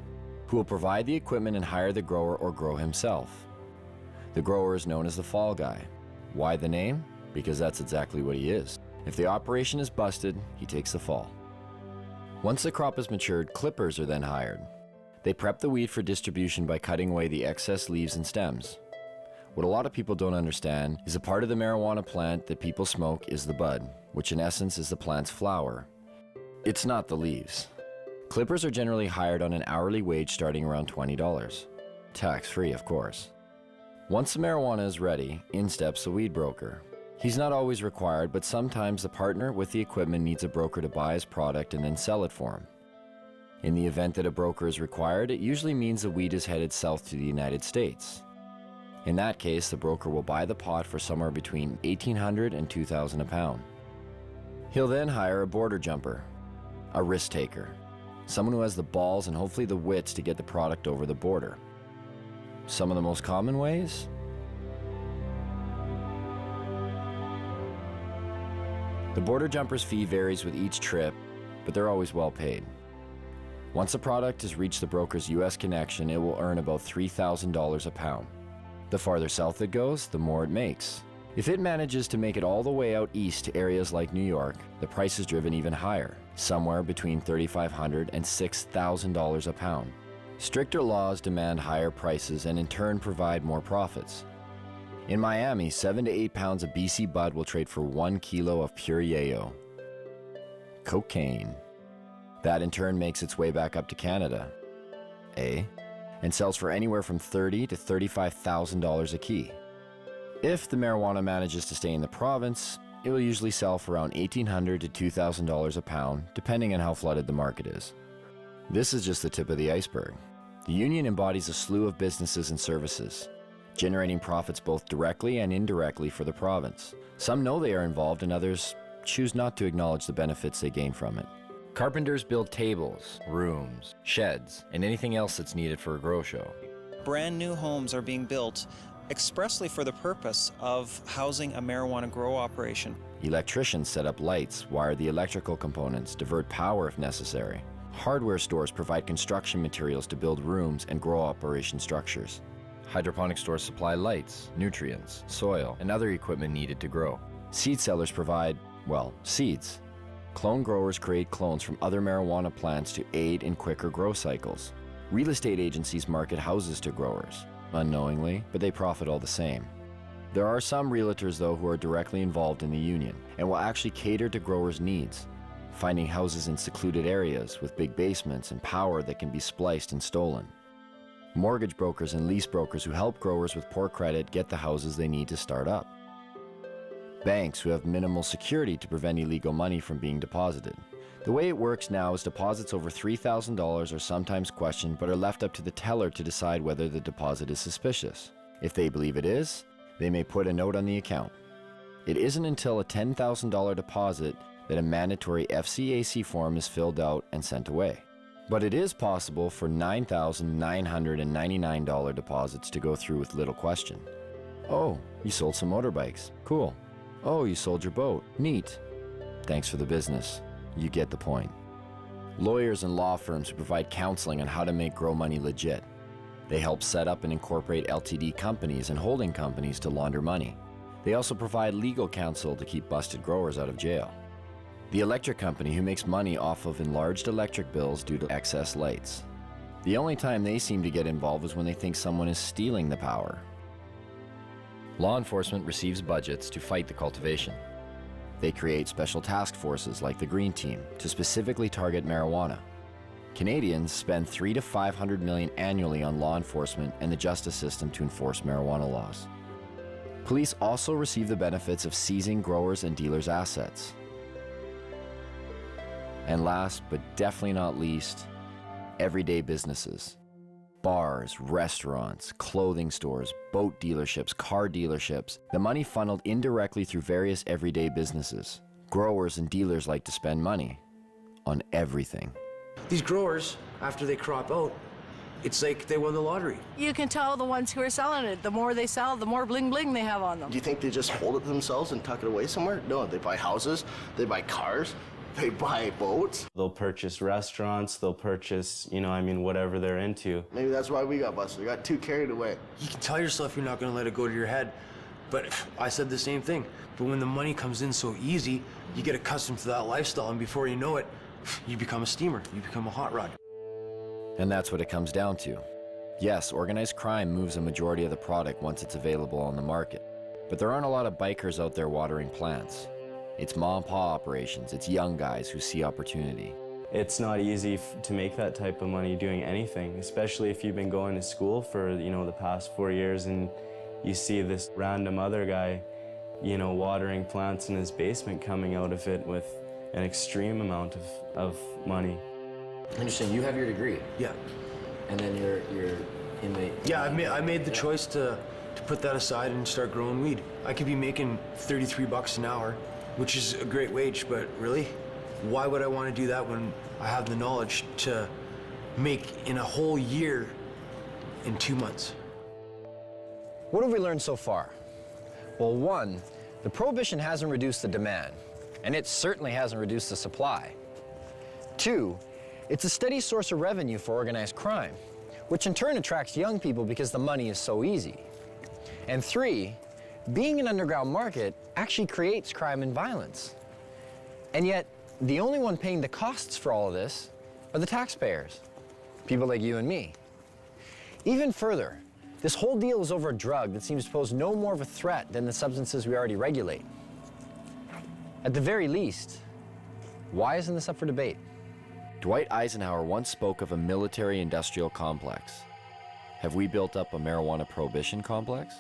who will provide the equipment and hire the grower or grow himself. The grower is known as the fall guy. Why the name? Because that's exactly what he is. If the operation is busted, he takes the fall. Once the crop is matured, clippers are then hired. They prep the weed for distribution by cutting away the excess leaves and stems. What a lot of people don't understand is a part of the marijuana plant that people smoke is the bud, which in essence is the plant's flower. It's not the leaves. Clippers are generally hired on an hourly wage starting around $20. Tax-free, of course. Once the marijuana is ready, in steps a weed broker. He's not always required, but sometimes the partner with the equipment needs a broker to buy his product and then sell it for him. In the event that a broker is required, it usually means the weed is headed south to the United States. In that case, the broker will buy the pot for somewhere between $1,800 and $2,000 a pound. He'll then hire a border jumper, a risk taker, someone who has the balls and hopefully the wits to get the product over the border. Some of the most common ways? The border jumper's fee varies with each trip, but they're always well paid. Once the product has reached the broker's U.S. connection, it will earn about $3,000 a pound. The farther south it goes, the more it makes. If it manages to make it all the way out east to areas like New York, the price is driven even higher, somewhere between $3,500 and $6,000 a pound. Stricter laws demand higher prices and in turn provide more profits. In Miami, 7 to 8 pounds of BC bud will trade for 1 kilo of pure yayo. Cocaine. That in turn makes its way back up to Canada. And sells for anywhere from $30,000 to $35,000 a key. If the marijuana manages to stay in the province, it will usually sell for around $1,800 to $2,000 a pound, depending on how flooded the market is. This is just the tip of the iceberg. The union embodies a slew of businesses and services, generating profits both directly and indirectly for the province. Some know they are involved and others choose not to acknowledge the benefits they gain from it. Carpenters build tables, rooms, sheds, and anything else that's needed for a grow show.
Brand new homes are being built expressly for the purpose of housing a marijuana grow operation.
Electricians set up lights, wire the electrical components, divert power if necessary. Hardware stores provide construction materials to build rooms and grow operation structures. Hydroponic stores supply lights, nutrients, soil, and other equipment needed to grow. Seed sellers provide, well, seeds. Clone growers create clones from other marijuana plants to aid in quicker grow cycles. Real estate agencies market houses to growers, unknowingly, but they profit all the same. There are some realtors, though, who are directly involved in the union and will actually cater to growers' needs, finding houses in secluded areas with big basements and power that can be spliced and stolen. Mortgage brokers and lease brokers who help growers with poor credit get the houses they need to start up. Banks who have minimal security to prevent illegal money from being deposited. The way it works now is deposits over $3,000 are sometimes questioned but are left up to the teller to decide whether the deposit is suspicious. If they believe it is, they may put a note on the account. It isn't until a $10,000 deposit that a mandatory FCAC form is filled out and sent away. But it is possible for $9,999 deposits to go through with little question. Oh, you sold some motorbikes. Cool. Oh, you sold your boat. Neat. Thanks for the business. You get the point. Lawyers and law firms who provide counseling on how to make grow money legit. They help set up and incorporate LTD companies and holding companies to launder money. They also provide legal counsel to keep busted growers out of jail. The electric company who makes money off of enlarged electric bills due to excess lights. The only time they seem to get involved is when they think someone is stealing the power. Law enforcement receives budgets to fight the cultivation. They create special task forces like the Green Team to specifically target marijuana. Canadians spend $300 to $500 million annually on law enforcement and the justice system to enforce marijuana laws. Police also receive the benefits of seizing growers' and dealers' assets. And last, but definitely not least, everyday businesses. Bars, restaurants, clothing stores, boat dealerships, car dealerships. The money funneled indirectly through various everyday businesses. Growers and dealers like to spend money on everything.
These growers, after they crop out, it's like they won the lottery.
You can tell the ones who are selling it. The more they sell, the more bling bling they have on them.
Do you think they just hold it themselves and tuck it away somewhere? No, they buy houses, they buy cars, they buy boats.
They'll purchase restaurants, they'll purchase, whatever they're into.
Maybe that's why we got busted. We got too carried away.
You can tell yourself you're not going to let it go to your head, but I said the same thing. But when the money comes in so easy, you get accustomed to that lifestyle, and before you know it, you become a steamer, you become a hot rod.
And that's what it comes down to. Yes, organized crime moves a majority of the product once it's available on the market. But there aren't a lot of bikers out there watering plants. It's mom and pa operations, it's young guys who see opportunity.
It's not easy to make that type of money doing anything, especially if you've been going to school for, the past 4 years and you see this random other guy, watering plants in his basement coming out of it with an extreme amount of money.
I understand, you have your degree.
Yeah.
And then you're in the...
Yeah, I made the choice to put that aside and start growing weed. I could be making $33 an hour, which is a great wage, but really, why would I want to do that when I have the knowledge to make in a whole year in 2 months?
What have we learned so far? Well, one, the prohibition hasn't reduced the demand, and it certainly hasn't reduced the supply. Two, it's a steady source of revenue for organized crime, which in turn attracts young people because the money is so easy. And three, being an underground market actually creates crime and violence. And yet, the only one paying the costs for all of this are the taxpayers, people like you and me. Even further, this whole deal is over a drug that seems to pose no more of a threat than the substances we already regulate. At the very least, why isn't this up for debate?
Dwight Eisenhower once spoke of a military-industrial complex. Have we built up a marijuana prohibition complex?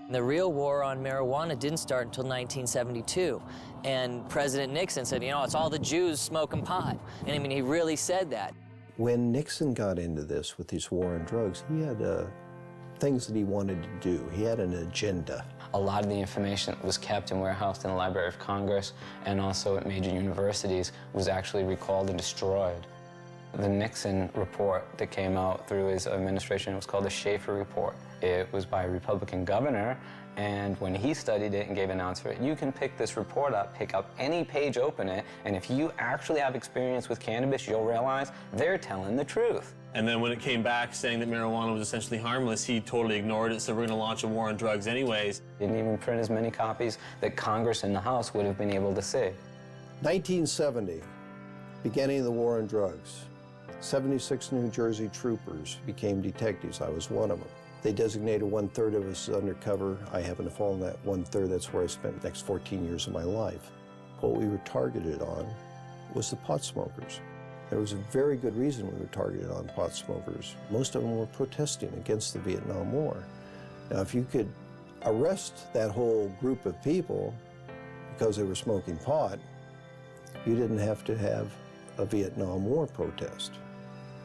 The real war on marijuana didn't start until 1972. And President Nixon said, it's all the Jews smoking pot. And he really said that.
When Nixon got into this with his war on drugs, he had things that he wanted to do. He had an agenda.
A lot of the information that was kept and warehoused in the Library of Congress and also at major universities was actually recalled and destroyed. The Nixon report that came out through his administration was called the Schaefer Report. It was by a Republican governor, and when he studied it and gave an answer, you can pick this report up, pick up any page, open it, and if you actually have experience with cannabis, you'll realize they're telling the truth.
And then when it came back saying that marijuana was essentially harmless, he totally ignored it, so we're going to launch a war on drugs anyways.
Didn't even print as many copies that Congress and the House would have been able to see.
1970, beginning of the war on drugs. 76 New Jersey troopers became detectives. I was one of them. They designated 1/3 of us as undercover. I happened to fall in that 1/3. That's where I spent the next 14 years of my life. What we were targeted on was the pot smokers. There was a very good reason we were targeted on pot smokers. Most of them were protesting against the Vietnam War. Now, if you could arrest that whole group of people because they were smoking pot, you didn't have to have a Vietnam War protest,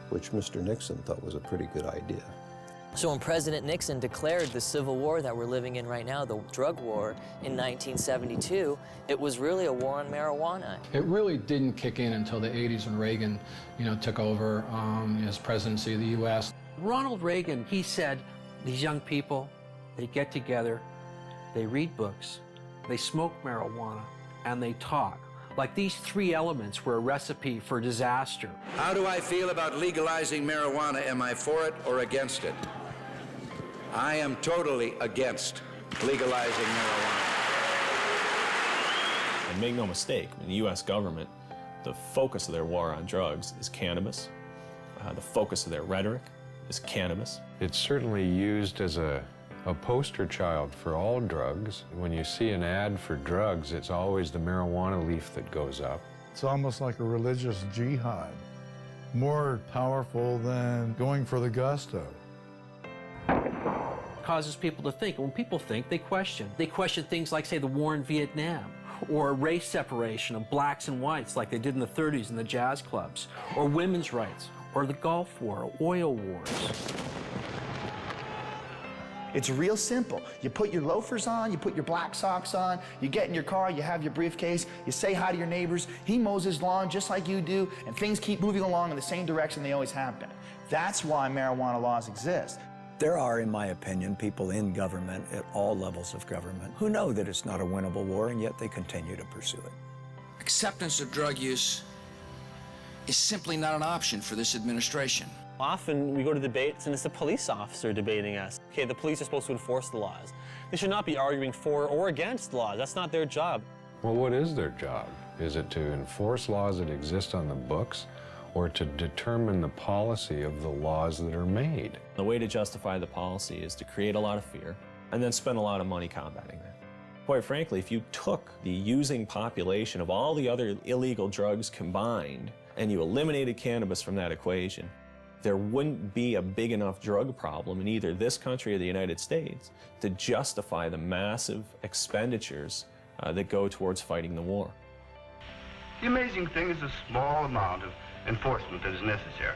which Mr. Nixon thought was a pretty good idea.
So when President Nixon declared the civil war that we're living in right now, the drug war, in 1972, it was really a war on marijuana.
It really didn't kick in until the 80s when Reagan, took over his presidency of the U.S.
Ronald Reagan, he said, these young people, they get together, they read books, they smoke marijuana, and they talk. Like these three elements were a recipe for disaster.
How do I feel about legalizing marijuana? Am I for it or against it? I am totally against legalizing marijuana.
And make no mistake, the U.S. government, the focus of their war on drugs is cannabis. The focus of their rhetoric is cannabis.
It's certainly used as a poster child for all drugs. When you see an ad for drugs, it's always the marijuana leaf that goes up.
It's almost like a religious jihad, more powerful than going for the gusto.
Causes people to think. When people think, they question. They question things like, say, the war in Vietnam, or race separation of blacks and whites like they did in the 30s in the jazz clubs, or women's rights, or the Gulf War, or oil wars.
It's real simple. You put your loafers on, you put your black socks on, you get in your car, you have your briefcase, you say hi to your neighbors, he mows his lawn just like you do, and things keep moving along in the same direction they always have been. That's why marijuana laws exist.
There are, in my opinion, people in government at all levels of government who know that it's not a winnable war, and yet they continue to pursue it.
Acceptance of drug use is simply not an option for this administration.
Often we go to debates and it's a police officer debating us. Okay, the police are supposed to enforce the laws. They should not be arguing for or against laws. That's not their job.
Well, what is their job? Is it to enforce laws that exist on the books, or to determine the policy of the laws that are made?
The way to justify the policy is to create a lot of fear and then spend a lot of money combating that. Quite frankly, if you took the using population of all the other illegal drugs combined and you eliminated cannabis from that equation, there wouldn't be a big enough drug problem in either this country or the United States to justify the massive expenditures that go towards fighting the war.
The amazing thing is the small amount of enforcement that is necessary.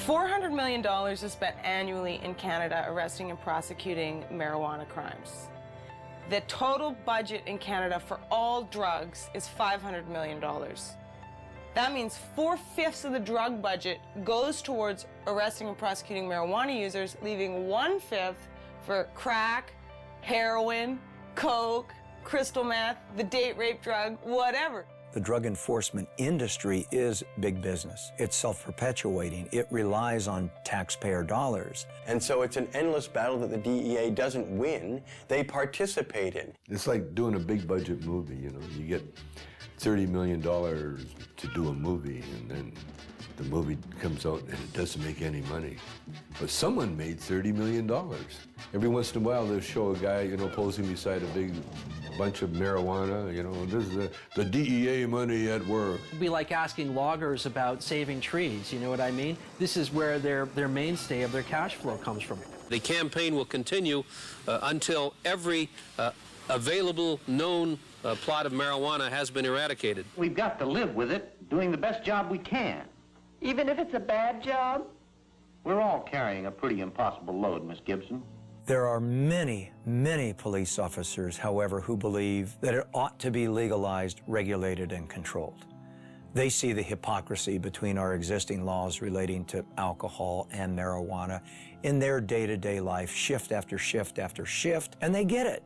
$400 million is spent annually in Canada arresting and prosecuting marijuana crimes. The total budget in Canada for all drugs is $500 million. That means 4/5 of the drug budget goes towards arresting and prosecuting marijuana users, leaving 1/5 for crack, heroin, coke, crystal meth, the date rape drug, whatever.
The drug enforcement industry is big business. It's self-perpetuating. It relies on taxpayer dollars.
And so it's an endless battle that the DEA doesn't win, they participate in.
It's like doing a big budget movie, you know. You get $30 million to do a movie, and then the movie comes out and it doesn't make any money. But someone made $30 million. Every once in a while they'll show a guy, you know, posing beside a big bunch of marijuana, you know, this is the DEA money at work.
It'd be like asking loggers about saving trees, you know what I mean? This is where their mainstay of their cash flow comes from.
The campaign will continue until every available known plot of marijuana has been eradicated.
We've got to live with it, doing the best job we can. Even if it's a bad job? We're all carrying a pretty impossible load, Miss Gibson.
There are many, many police officers, however, who believe that it ought to be legalized, regulated, and controlled. They see the hypocrisy between our existing laws relating to alcohol and marijuana in their day-to-day life, shift after shift after shift, and they get it.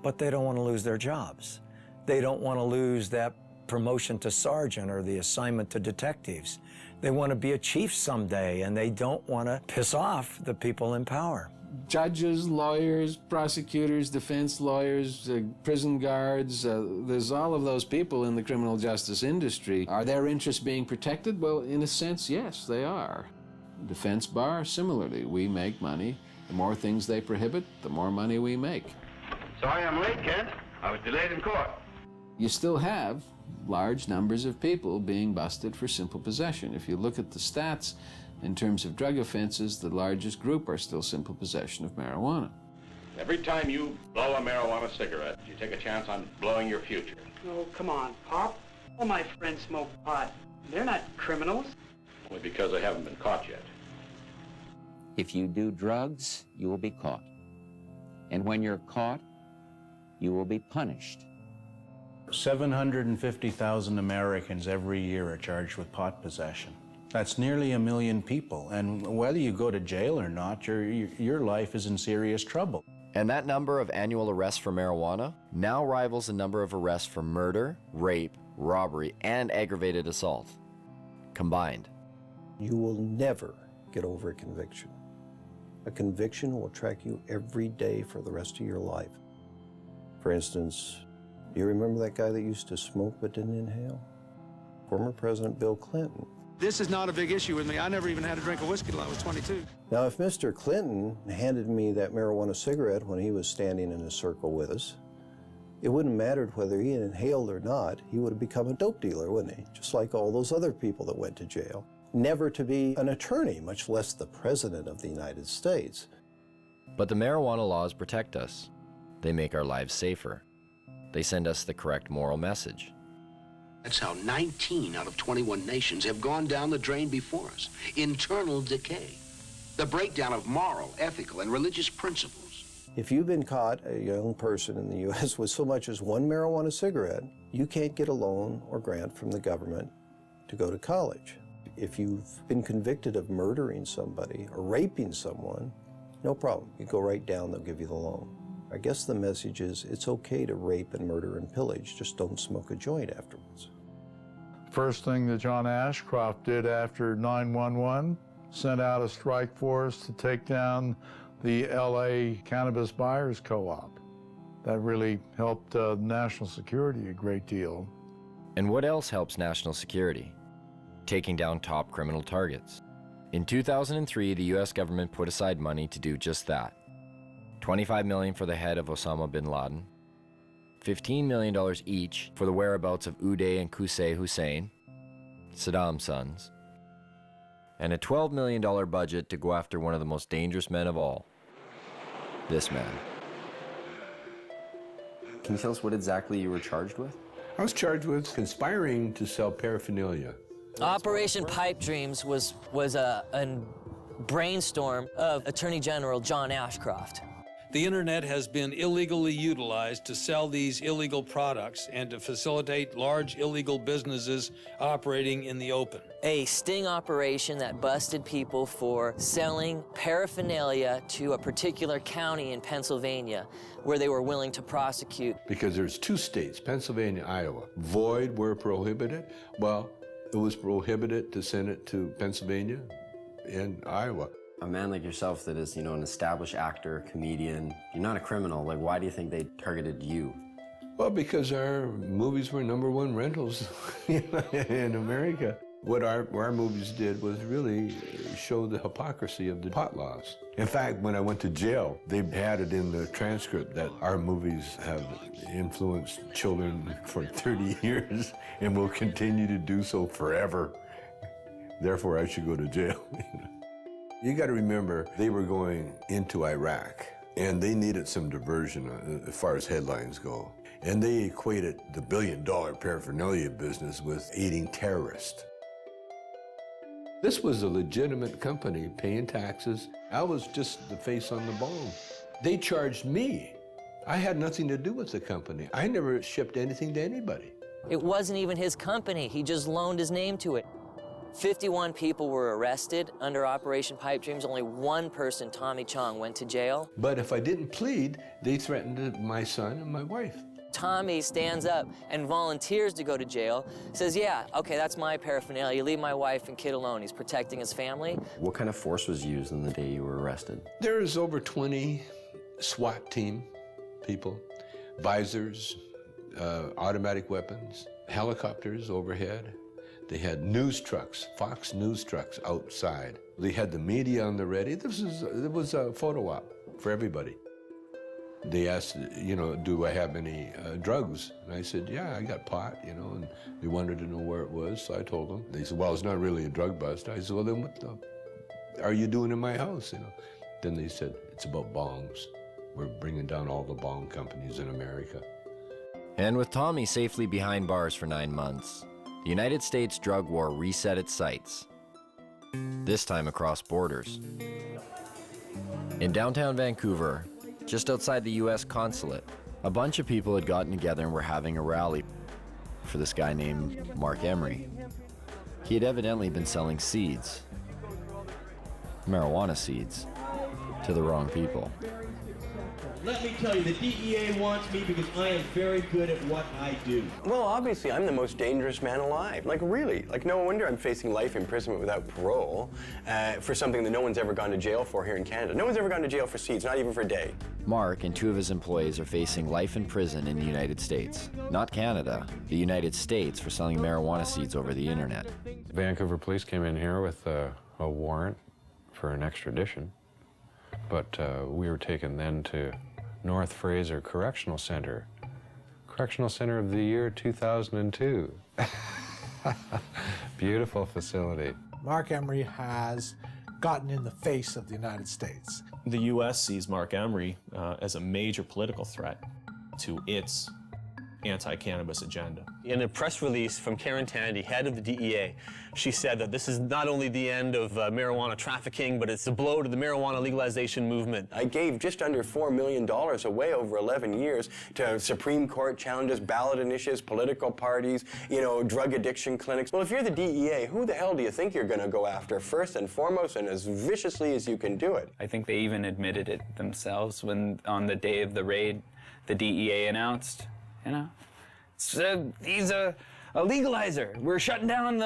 But they don't want to lose their jobs. They don't want to lose that promotion to sergeant or the assignment to detectives. They want to be a chief someday, and they don't want to piss off the people in power.
Judges, lawyers, prosecutors, defense lawyers, prison guards, there's all of those people in the criminal justice industry. Are their interests being protected? Well, in a sense, yes, they are. Defense bar, similarly, we make money. The more things they prohibit, the more money we make.
Sorry I'm late, Kent. I was delayed in court.
You still have large numbers of people being busted for simple possession. If you look at the stats, in terms of drug offenses, the largest group are still simple possession of marijuana.
Every time you blow a marijuana cigarette, you take a chance on blowing your future.
Oh, come on, Pop. All my friends smoke pot. They're not criminals.
Only because they haven't been caught yet.
If you do drugs, you will be caught. And when you're caught, you will be punished.
750,000 Americans every year are charged with pot possession. That's nearly 1 million people, and whether you go to jail or not, your life is in serious trouble.
And that number of annual arrests for marijuana now rivals the number of arrests for murder, rape, robbery, and aggravated assault combined.
You will never get over a conviction. A conviction will track you every day for the rest of your life. For instance, do you remember that guy that used to smoke but didn't inhale? Former President Bill Clinton.
This is not a big issue with me. I never even had a drink of whiskey till I was 22.
Now, if Mr. Clinton handed me that marijuana cigarette when he was standing in a circle with us, it wouldn't matter whether he inhaled or not. He would have become a dope dealer, wouldn't he? Just like all those other people that went to jail. Never to be an attorney, much less the President of the United States.
But the marijuana laws protect us. They make our lives safer. They send us the correct moral message.
That's how 19 out of 21 nations have gone down the drain before us. Internal decay. The breakdown of moral, ethical, and religious principles.
If you've been caught, a young person in the U.S., with so much as one marijuana cigarette, you can't get a loan or grant from the government to go to college. If you've been convicted of murdering somebody or raping someone, no problem. You go right down, they'll give you the loan. I guess the message is it's okay to rape and murder and pillage, just don't smoke a joint afterwards.
First thing that John Ashcroft did after 9/11, sent out a strike force to take down the LA Cannabis Buyers Co-op. That really helped national security a great deal.
And what else helps national security? Taking down top criminal targets. In 2003, the US government put aside money to do just that. $25 million for the head of Osama bin Laden, $15 million each for the whereabouts of Uday and Qusay Hussein, Saddam's sons, and a $12 million budget to go after one of the most dangerous men of all, this man.
Can you tell us what exactly you were charged with? I was charged with conspiring to sell paraphernalia.
Operation Pipe Dreams was a brainstorm of Attorney General John Ashcroft.
The internet has been illegally utilized to sell these illegal products and to facilitate large illegal businesses operating in the open.
A sting operation that busted people for selling paraphernalia to a particular county in Pennsylvania where they were willing to prosecute.
Because there's two states, Pennsylvania, Iowa. Void were prohibited. Well, it was prohibited to send it to Pennsylvania and Iowa.
A man like yourself that is, an established actor, comedian, you're not a criminal. Like, why do you think they targeted you?
Well, because our movies were #1 rentals in America. What our movies did was really show the hypocrisy of the pot laws. In fact, when I went to jail, they had it in the transcript that our movies have influenced children for 30 years and will continue to do so forever. Therefore, I should go to jail. You got to remember, they were going into Iraq, and they needed some diversion as far as headlines go. And they equated the billion-dollar paraphernalia business with aiding terrorists. This was a legitimate company paying taxes. I was just the face on the bone. They charged me. I had nothing to do with the company. I never shipped anything to anybody.
It wasn't even his company. He just loaned his name to it. 51 people were arrested under Operation Pipe Dreams. Only one person, Tommy Chong, went to jail.
But if I didn't plead, they threatened my son and my wife.
Tommy stands up and volunteers to go to jail, says, yeah, okay, that's my paraphernalia. Leave my wife and kid alone. He's protecting his family.
What kind of force was used on the day you were arrested?
There's over 20 SWAT team people, visors, automatic weapons, helicopters overhead. They had news trucks, Fox News trucks outside. They had the media on the ready. It was a photo op for everybody. They asked, do I have any drugs? And I said, yeah, I got pot, and they wanted to know where it was, so I told them. They said, well, it's not really a drug bust. I said, well, then what are you doing in my house, Then they said, it's about bongs. We're bringing down all the bong companies in America.
And with Tommy safely behind bars for 9 months, the United States drug war reset its sights, this time across borders. In downtown Vancouver, just outside the US consulate, a bunch of people had gotten together and were having a rally for this guy named Mark Emery. He had evidently been selling seeds, marijuana seeds, to the wrong people.
Let me tell you, the DEA wants me because I am very good at what I do.
Well, obviously, I'm the most dangerous man alive. Like, really. Like, no wonder I'm facing life imprisonment without parole for something that no one's ever gone to jail for here in Canada. No one's ever gone to jail for seeds, not even for a day.
Mark and 2 of his employees are facing life in prison in the United States. Not Canada, the United States, for selling marijuana seeds over the internet.
Vancouver police came in here with a warrant for an extradition, but we were taken then to North Fraser Correctional Center. Correctional Center of the year 2002. Beautiful facility.
Mark Emery has gotten in the face of the United States.
The U.S. sees Mark Emery as a major political threat to its anti-cannabis agenda.
In a press release from Karen Tandy, head of the DEA, she said that this is not only the end of marijuana trafficking, but it's a blow to the marijuana legalization movement.
I gave just under $4 million away over 11 years to Supreme Court challenges, ballot initiatives, political parties, you know, drug addiction clinics. Well, if you're the DEA, who the hell do you think you're going to go after first and foremost and as viciously as you can do it?
I think they even admitted it themselves when on the day of the raid, the DEA announced, you know, he's a legalizer. We're shutting down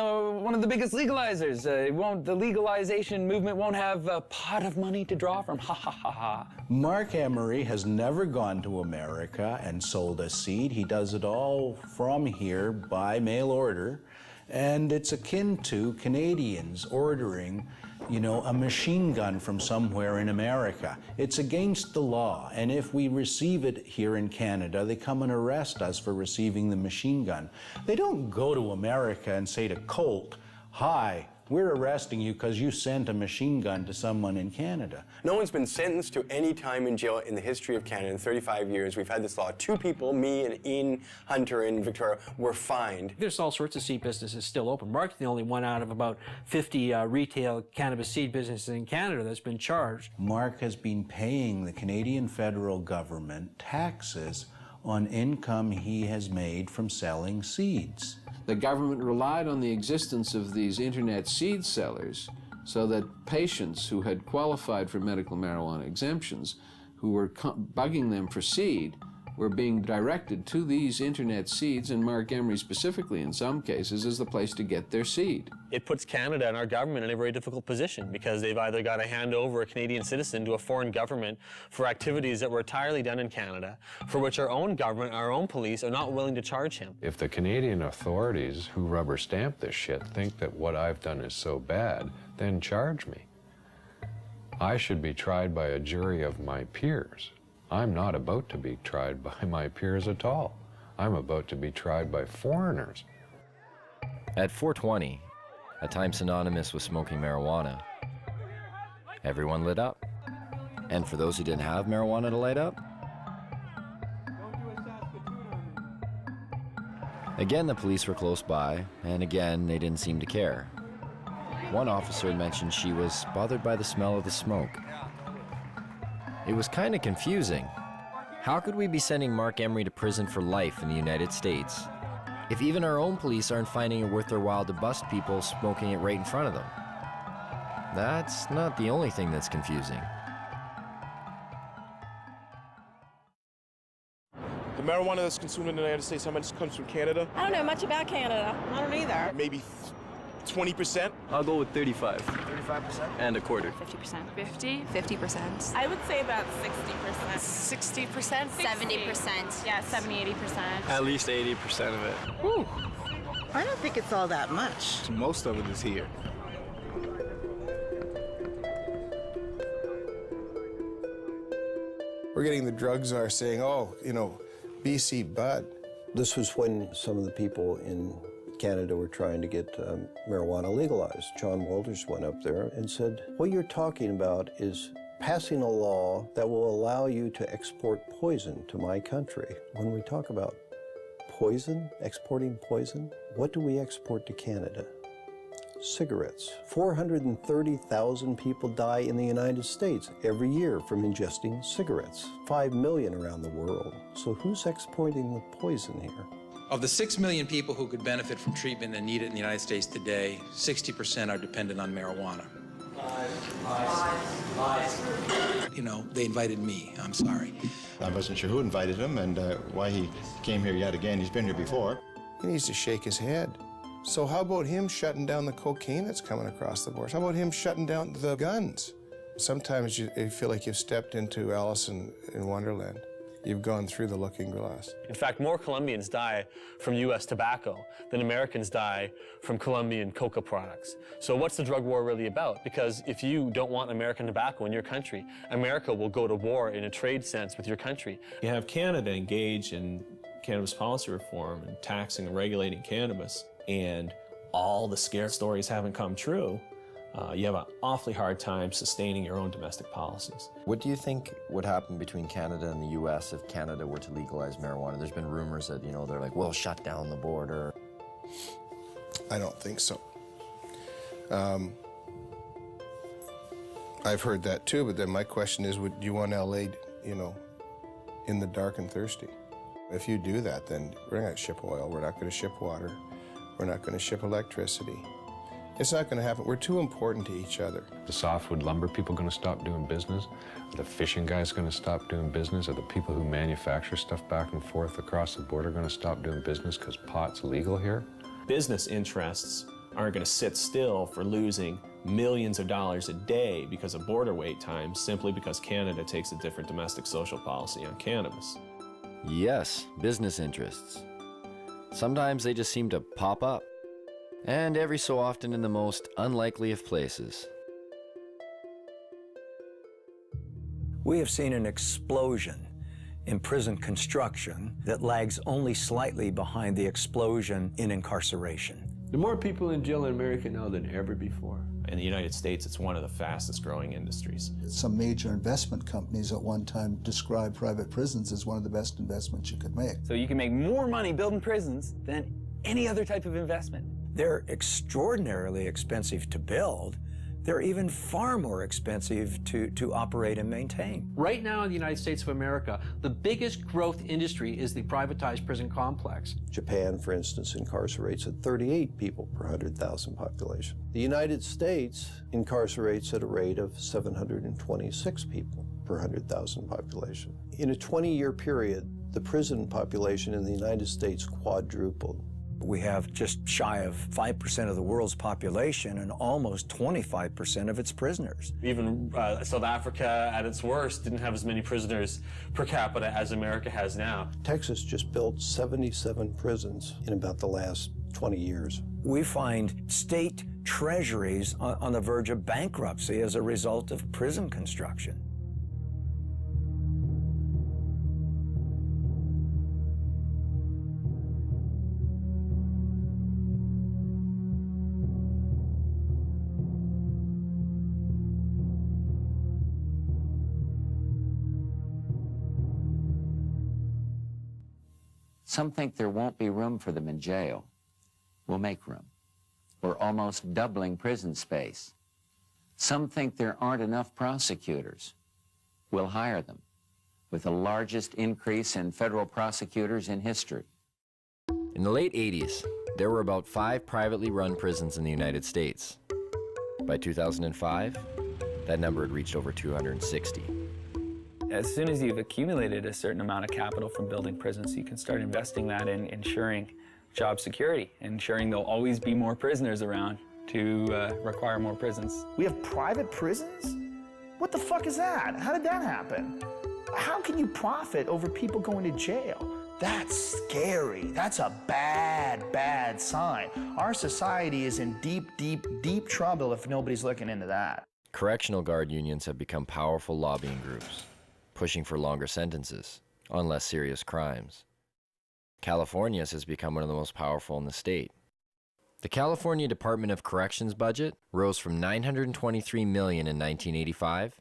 one of the biggest legalizers. The legalization movement won't have a pot of money to draw from. Ha ha ha ha.
Mark Emery has never gone to America and sold a seed. He does it all from here by mail order. And it's akin to Canadians ordering, you know, a machine gun from somewhere in America. It's against the law, and if we receive it here in Canada, they come and arrest us for receiving the machine gun. They don't go to America and say to Colt, "Hi, we're arresting you because you sent a machine gun to someone in Canada."
No one's been sentenced to any time in jail in the history of Canada in 35 years. We've had this law. 2 people, me and Ian Hunter in Victoria, were fined.
There's all sorts of seed businesses still open. Mark's the only one out of about 50 retail cannabis seed businesses in Canada that's been charged.
Mark has been paying the Canadian federal government taxes on income he has made from selling seeds.
The government relied on the existence of these internet seed sellers so that patients who had qualified for medical marijuana exemptions, who were bugging them for seed, were being directed to these internet seeds, and Mark Emery specifically in some cases is the place to get their seed.
It puts Canada and our government in a very difficult position because they've either got to hand over a Canadian citizen to a foreign government for activities that were entirely done in Canada, for which our own government, our own police are not willing to charge him.
If the Canadian authorities who rubber stamp this shit think that what I've done is so bad, then charge me. I should be tried by a jury of my peers. I'm not about to be tried by my peers at all. I'm about to be tried by foreigners.
At 420, a time synonymous with smoking marijuana, everyone lit up. And for those who didn't have marijuana to light up, again the police were close by, and again they didn't seem to care. One officer mentioned she was bothered by the smell of the smoke. It was kind of confusing. How could we be sending Mark Emery to prison for life in the United States if even our own police aren't finding it worth their while to bust people smoking it right in front of them? That's not the only thing that's confusing.
The marijuana that's consumed in the United States, how much comes from Canada?
I don't know much about Canada. I don't either.
Maybe 20%?
I'll go with 35.
35%?
And a quarter.
50%. 50%. I would say about 60%. 60%? 70%. Yeah, 70, 80%.
At least 80% of it.
Whew. I don't think it's all that much.
Most of it is here.
We're getting the drug czar saying, oh, you know, BC Bud. This was when some of the people in Canada were trying to get marijuana legalized. John Walters went up there and said, what you're talking about is passing a law that will allow you to export poison to my country. When we talk about poison, exporting poison, what do we export to Canada? Cigarettes. 430,000 people die in the United States every year from ingesting cigarettes. 5 million around the world. So who's exporting the poison here?
Of the 6 million people who could benefit from treatment and need it in the United States today, 60% are dependent on marijuana. you know, they invited me. I'm sorry.
I wasn't sure who invited him and why he came here yet again. He's been here before.
He needs to shake his head. So how about him shutting down the cocaine that's coming across the border? How about him shutting down the guns? Sometimes you feel like you've stepped into Alice in Wonderland. You've gone through the looking glass.
In fact, more Colombians die from U.S. tobacco than Americans die from Colombian coca products. So what's the drug war really about? Because if you don't want American tobacco in your country, America will go to war in a trade sense with your country. You have Canada engage in cannabis policy reform and taxing and regulating cannabis, and all the scare stories haven't come true. You have an awfully hard time sustaining your own domestic policies.
What do you think would happen between Canada and the U.S. if Canada were to legalize marijuana? There's been rumors that, you know, they're like, we'll shut down the border.
I don't think so. I've heard that too, but then my question is, would you want LA, you know, in the dark and thirsty? If you do that, then we're not going to ship oil, we're not going to ship water, we're not going to ship electricity. It's not going to happen. We're too important to each other.
The softwood lumber people going to stop doing business? Are the fishing guys going to stop doing business? Are the people who manufacture stuff back and forth across the border going to stop doing business because pot's legal here?
Business interests aren't going to sit still for losing millions of dollars a day because of border wait times simply because Canada takes a different domestic social policy on cannabis.
Yes, business interests. Sometimes they just seem to pop up. And every so often in the most unlikely of places.
We have seen an explosion in prison construction that lags only slightly behind the explosion in incarceration.
There are more people in jail in America now than ever before.
In the United States, it's one of the fastest growing industries.
Some major investment companies at one time described private prisons as one of the best investments you could make.
So you can make more money building prisons than any other type of investment.
They're extraordinarily expensive to build. They're even far more expensive to operate and maintain.
Right now in the United States of America, the biggest growth industry is the privatized prison complex.
Japan, for instance, incarcerates at 38 people per 100,000 population. The United States incarcerates at a rate of 726 people per 100,000 population. In a 20-year period, the prison population in the United States quadrupled.
We have just shy of 5% of the world's population and almost 25% of its prisoners.
Even South Africa, at its worst, didn't have as many prisoners per capita as America has now.
Texas just built 77 prisons in about the last 20 years.
We find state treasuries on the verge of bankruptcy as a result of prison construction.
Some think there won't be room for them in jail. We'll make room. We're almost doubling prison space. Some think there aren't enough prosecutors. We'll hire them, with the largest increase in federal prosecutors in history.
In the late 80s, there were about 5 privately run prisons in the United States. By 2005, that number had reached over 260.
As soon as you've accumulated a certain amount of capital from building prisons, you can start investing that in ensuring job security, ensuring there'll always be more prisoners around to require more prisons.
We have private prisons? What the fuck is that? How did that happen? How can you profit over people going to jail? That's scary. That's a bad, bad sign. Our society is in deep, deep, deep trouble if nobody's looking into that.
Correctional guard unions have become powerful lobbying groups, pushing for longer sentences on less serious crimes. California's has become one of the most powerful in the state. The California Department of Corrections budget rose from $923 million in 1985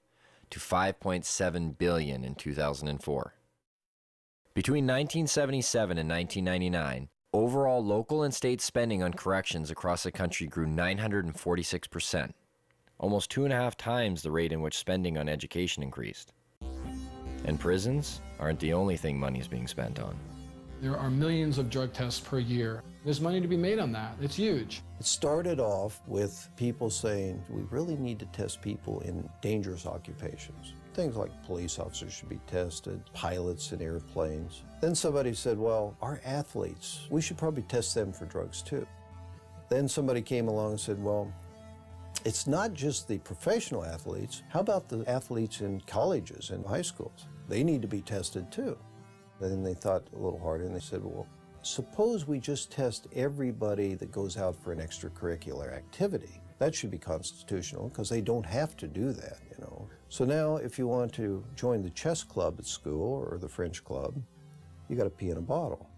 to $5.7 billion in 2004. Between 1977 and 1999, overall local and state spending on corrections across the country grew 946%, almost 2.5 times the rate in which spending on education increased. And prisons aren't the only thing money's being spent on.
There are millions of drug tests per year. There's money to be made on that. It's huge.
It started off with people saying, we really need to test people in dangerous occupations. Things like police officers should be tested, pilots in airplanes. Then somebody said, well, our athletes, we should probably test them for drugs too. Then somebody came along and said, well, it's not just the professional athletes. How about the athletes in colleges and high schools? They need to be tested too. And then they thought a little harder and they said, well, suppose we just test everybody that goes out for an extracurricular activity. That should be constitutional because they don't have to do that, you know. So now if you want to join the chess club at school or the French club, you got to pee in a bottle.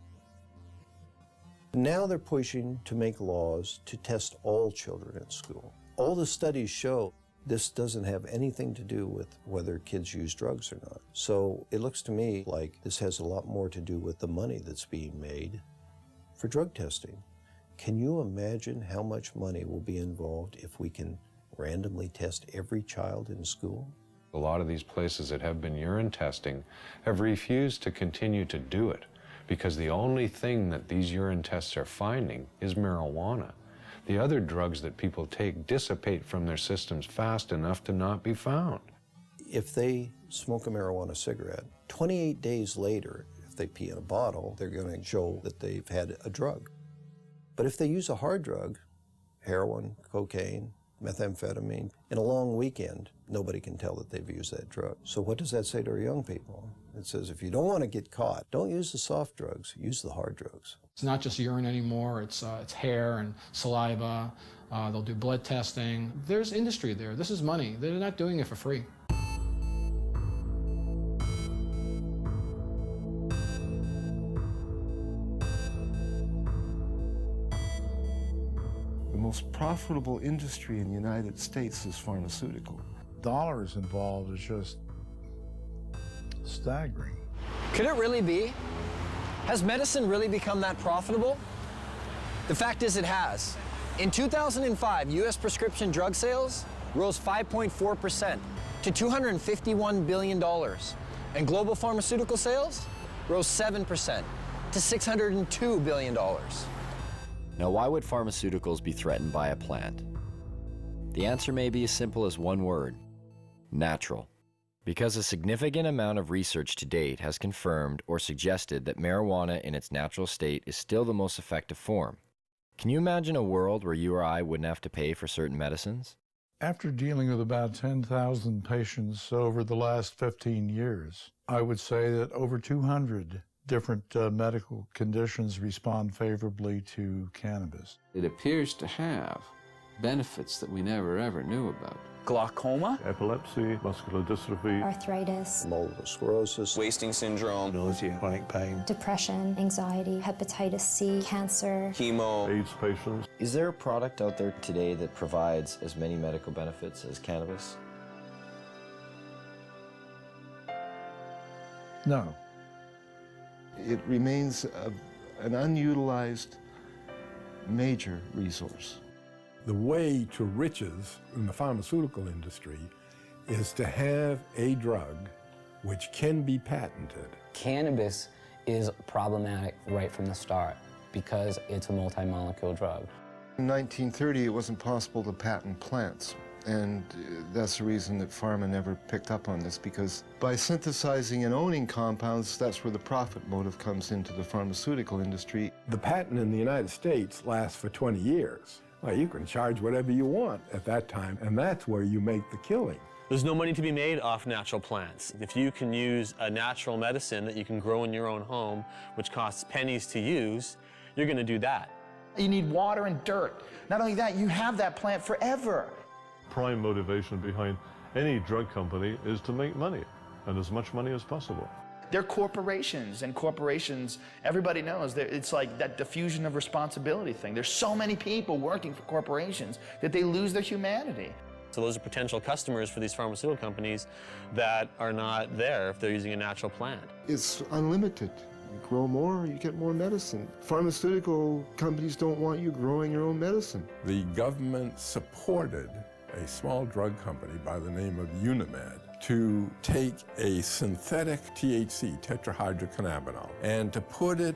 Now they're pushing to make laws to test all children in school. All the studies show this doesn't have anything to do with whether kids use drugs or not. So it looks to me like this has a lot more to do with the money that's being made for drug testing. Can you imagine how much money will be involved if we can randomly test every child in school?
A lot of these places that have been urine testing have refused to continue to do it because the only thing that these urine tests are finding is marijuana. The other drugs that people take dissipate from their systems fast enough to not be found.
If they smoke a marijuana cigarette, 28 days later, if they pee in a bottle, they're going to show that they've had a drug. But if they use a hard drug, heroin, cocaine, methamphetamine, in a long weekend, nobody can tell that they've used that drug. So what does that say to our young people? It says if you don't want to get caught, don't use the soft drugs, use the hard drugs.
It's not just urine anymore, it's hair and saliva. They'll do blood testing. There's industry there. This is money. They're not doing it for free.
The most profitable industry in the United States is pharmaceutical.
Dollars involved is just staggering.
Could it really be? Has medicine really become that profitable? The fact is it has. In 2005, U.S. prescription drug sales rose 5.4% to $251 billion, and global pharmaceutical sales rose 7% to $602 billion.
Now, why would pharmaceuticals be threatened by a plant? The answer may be as simple as one word: natural. Because a significant amount of research to date has confirmed or suggested that marijuana in its natural state is still the most effective form. Can you imagine a world where you or I wouldn't have to pay for certain medicines?
After dealing with about 10,000 patients over the last 15 years, I would say that over 200 different medical conditions respond favorably to cannabis.
It appears to have benefits that we never ever knew about.
Glaucoma,
epilepsy, muscular dystrophy,
Arthritis,
multiple sclerosis,
wasting syndrome,
nausea, chronic pain,
depression, anxiety, hepatitis C, cancer,
chemo,
AIDS patients.
Is there a product out there today that provides as many medical benefits as cannabis?
No.
It remains an unutilized major resource.
The way to riches in the pharmaceutical industry is to have a drug which can be patented.
Cannabis is problematic right from the start because it's a multi-molecule drug.
In 1930, it wasn't possible to patent plants. And that's the reason that pharma never picked up on this, because by synthesizing and owning compounds, that's where the profit motive comes into the pharmaceutical industry.
The patent in the United States lasts for 20 years. Well, you can charge whatever you want at that time, and that's where you make the killing.
There's no money to be made off natural plants. If you can use a natural medicine that you can grow in your own home, which costs pennies to use, you're going to do that.
You need water and dirt. Not only that, you have that plant forever.
Prime motivation behind any drug company is to make money, and as much money as possible.
They're corporations, and corporations, everybody knows that it's like that diffusion of responsibility thing. There's so many people working for corporations that they lose their humanity.
So those are potential customers for these pharmaceutical companies that are not there if they're using a natural plant.
It's unlimited. You grow more, you get more medicine. Pharmaceutical companies don't want you growing your own medicine.
The government supported a small drug company by the name of Unimed to take a synthetic THC, tetrahydrocannabinol, and to put it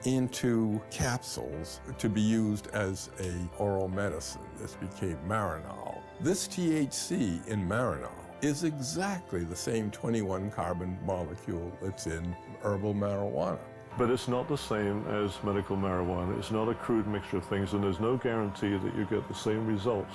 into capsules to be used as an oral medicine. This became Marinol. This THC in Marinol is exactly the same 21 carbon molecule that's in herbal marijuana.
But it's not the same as medical marijuana. It's not a crude mixture of things, and there's no guarantee that you get the same results.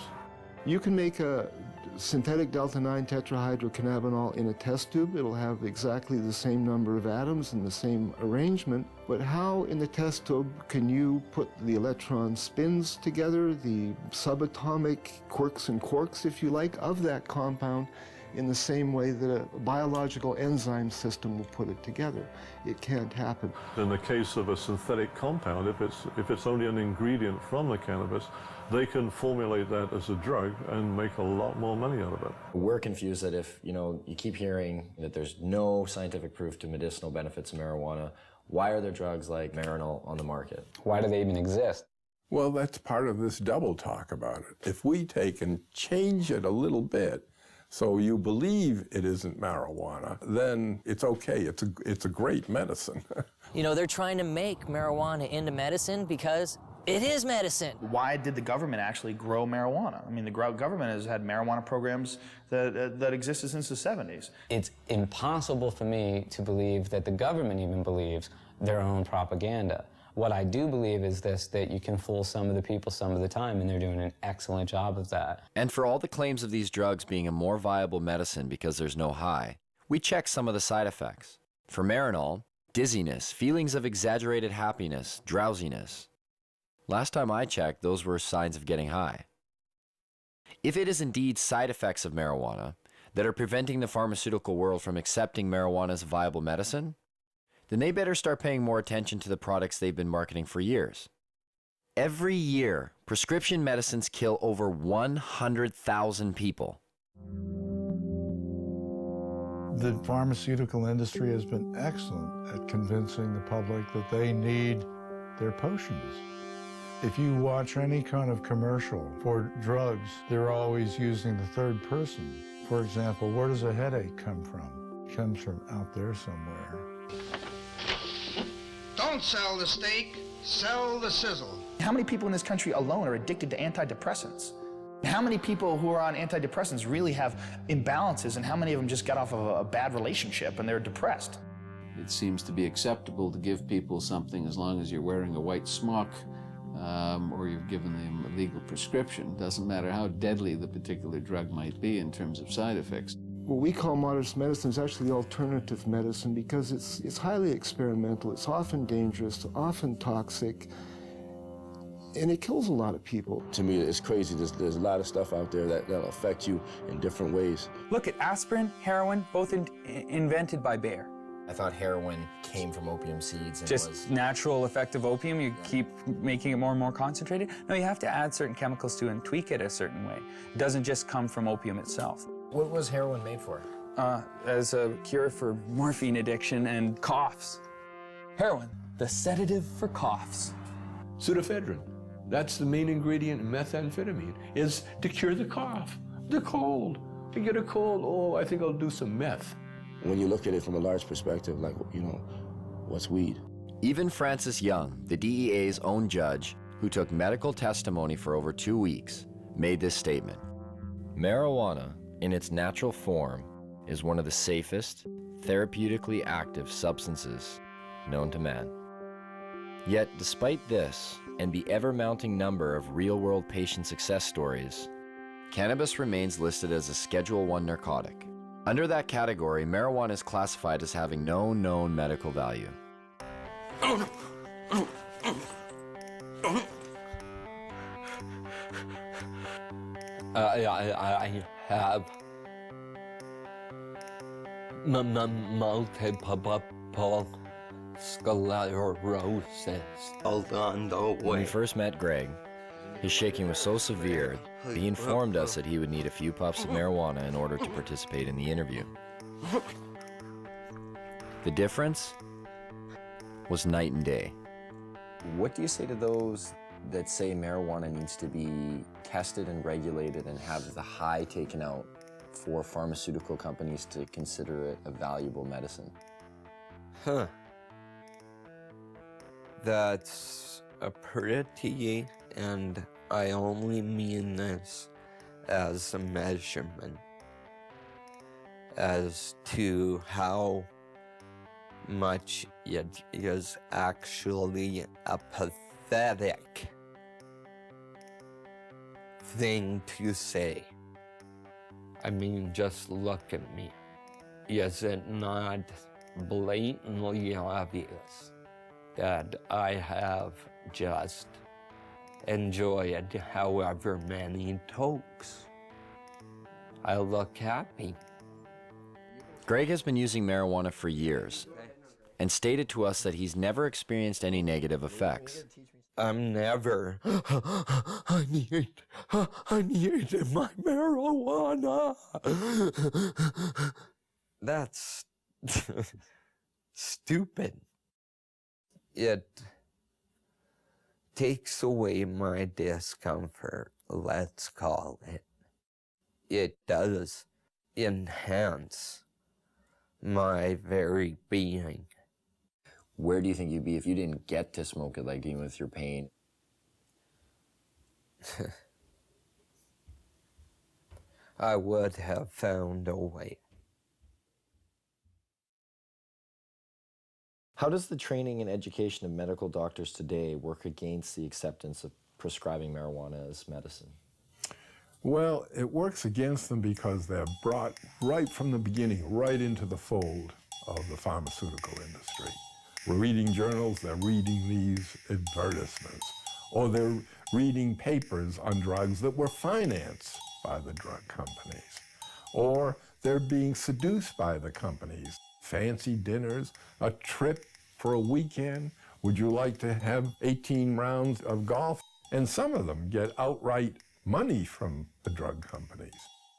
You can make a synthetic delta-9 tetrahydrocannabinol in a test tube. It'll have exactly the same number of atoms and the same arrangement. But how in the test tube can you put the electron spins together, the subatomic quirks and quarks, if you like, of that compound in the same way that a biological enzyme system will put it together? It can't happen.
In the case of a synthetic compound, if it's only an ingredient from the cannabis, they can formulate that as a drug and make a lot more money out of it.
We're confused that if, you keep hearing that there's no scientific proof to medicinal benefits of marijuana, why are there drugs like Marinol on the market?
Why do they even exist?
Well, that's part of this double talk about it. If we take and change it a little bit, so you believe it isn't marijuana, then it's okay. It's a great medicine.
They're trying to make marijuana into medicine because it is medicine.
Why did the government actually grow marijuana? I mean, the government has had marijuana programs that existed since the 70s.
It's impossible for me to believe that the government even believes their own propaganda. What I do believe is this, that you can fool some of the people some of the time, and they're doing an excellent job of that.
And for all the claims of these drugs being a more viable medicine because there's no high, we check some of the side effects. For Marinol, dizziness, feelings of exaggerated happiness, drowsiness. Last time I checked, those were signs of getting high. If it is indeed side effects of marijuana that are preventing the pharmaceutical world from accepting marijuana as a viable medicine, then they better start paying more attention to the products they've been marketing for years. Every year, prescription medicines kill over 100,000 people.
The pharmaceutical industry has been excellent at convincing the public that they need their potions. If you watch any kind of commercial for drugs, they're always using the third person. For example, where does a headache come from? It comes from out there somewhere.
Don't sell the steak, sell the sizzle.
How many people in this country alone are addicted to antidepressants? How many people who are on antidepressants really have imbalances, and how many of them just got off of a bad relationship and they're depressed?
It seems to be acceptable to give people something as long as you're wearing a white smock or you've given them a legal prescription. Doesn't matter how deadly the particular drug might be in terms of side effects.
What we call modernist medicine is actually alternative medicine because it's highly experimental, it's often dangerous, often toxic, and it kills a lot of people.
To me, it's crazy. There's a lot of stuff out there that'll affect you in different ways.
Look at aspirin, heroin, both invented by Bayer.
I thought heroin came from opium seeds. And
Just natural effect of opium, you keep making it more and more concentrated. No, you have to add certain chemicals to it and tweak it a certain way. It doesn't just come from opium itself.
What was heroin made for?
As a cure for morphine addiction and coughs. Heroin, the sedative for coughs.
Pseudoephedrine. That's the main ingredient in methamphetamine, is to cure the cough, the cold. To get a cold, oh, I think I'll do some meth.
When you look at it from a large perspective, like, what's weed?
Even Francis Young, the DEA's own judge, who took medical testimony for over 2 weeks, made this statement. Marijuana, in its natural form, is one of the safest, therapeutically active substances known to man. Yet, despite this, and the ever-mounting number of real-world patient success stories, cannabis remains listed as a Schedule I narcotic. Under that category, marijuana is classified as having no known medical value.
I have multiple sclerosis. Hold on, don't
When we
wait.
first met Greg, his shaking was so severe that he informed us that he would need a few puffs of marijuana in order to participate in the interview. The difference was night and day. What do you say to those that say marijuana needs to be tested and regulated and have the high taken out for pharmaceutical companies to consider it a valuable medicine?
Huh. That's a pretty, and I only mean this as a measurement. as to how much it is actually a pathetic thing to say. I mean, just look at me. Is it not blatantly obvious that I have just enjoyed however many tokes? I look happy.
Greg has been using marijuana for years and stated to us that he's never experienced any negative effects.
I'm never, I need my marijuana. That's stupid. It takes away my discomfort, let's call it. It does enhance my very being.
Where do you think you'd be if you didn't get to smoke it, like dealing with your pain?
I would have found a way.
How does the training and education of medical doctors today work against the acceptance of prescribing marijuana as medicine?
Well, it works against them because they're brought right from the beginning, right into the fold of the pharmaceutical industry. We're reading journals, they're reading these advertisements, or they're reading papers on drugs that were financed by the drug companies, or they're being seduced by the companies. Fancy dinners, a trip for a weekend. Would you like to have 18 rounds of golf? And some of them get outright money from the drug companies.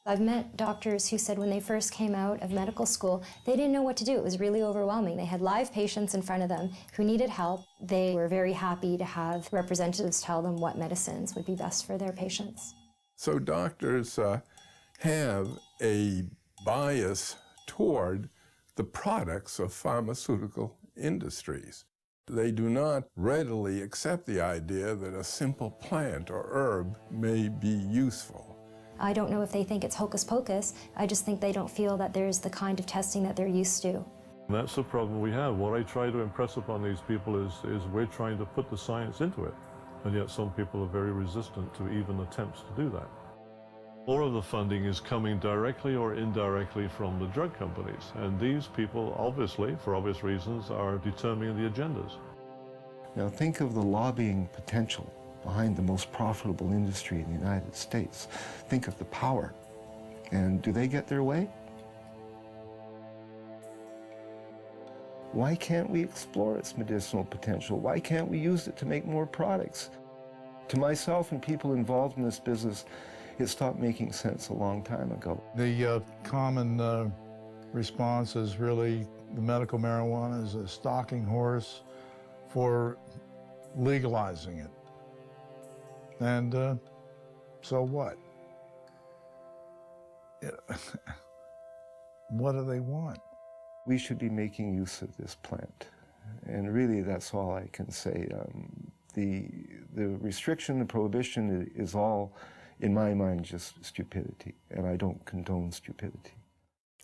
I've met doctors who said when they first came out of medical school, they didn't know what to do. It was really overwhelming. They had live patients in front of them who needed help. They were very happy to have representatives tell them what medicines would be best for their patients.
So doctors have a bias toward the products of pharmaceutical industries. They do not readily accept the idea that a simple plant or herb may be useful.
I don't know if they think it's hocus pocus. I just think they don't feel that there's the kind of testing that they're used to.
And that's the problem we have. What I try to impress upon these people is we're trying to put the science into it, and yet some people are very resistant to even attempts to do that. More of the funding is coming directly or indirectly from the drug companies, and these people, obviously, for obvious reasons, are determining the agendas.
Now think of the lobbying potential behind the most profitable industry in the United States. Think of the power. And do they get their way? Why can't we explore its medicinal potential? Why can't we use it to make more products? To myself and people involved in this business, it stopped making sense a long time ago.
The common response is really the medical marijuana is a stalking horse for legalizing it. And so what? What do they want?
We should be making use of this plant. And really, that's all I can say. The restriction, the prohibition is all, in my mind, just stupidity. And I don't condone stupidity.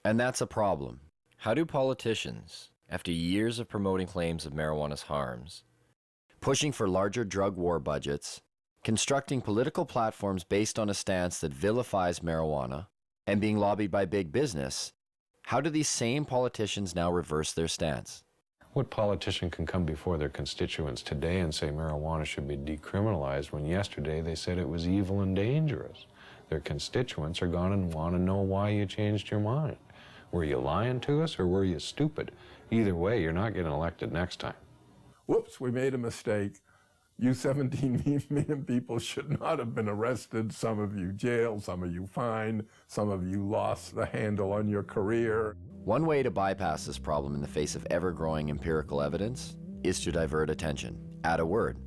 And that's a problem. How do politicians, after years of promoting claims of marijuana's harms, pushing for larger drug war budgets, constructing political platforms based on a stance that vilifies marijuana, and being lobbied by big business, how do these same politicians now reverse their stance?
What politician can come before their constituents today and say marijuana should be decriminalized when yesterday they said it was evil and dangerous? Their constituents are going to want to know why you changed your mind. Were you lying to us or were you stupid? Either way, you're not getting elected next time.
Whoops, we made a mistake. You 17 million people should not have been arrested. Some of you jailed, some of you fined, some of you lost the handle on your career.
One way to bypass this problem in the face of ever-growing empirical evidence is to divert attention. Add a word: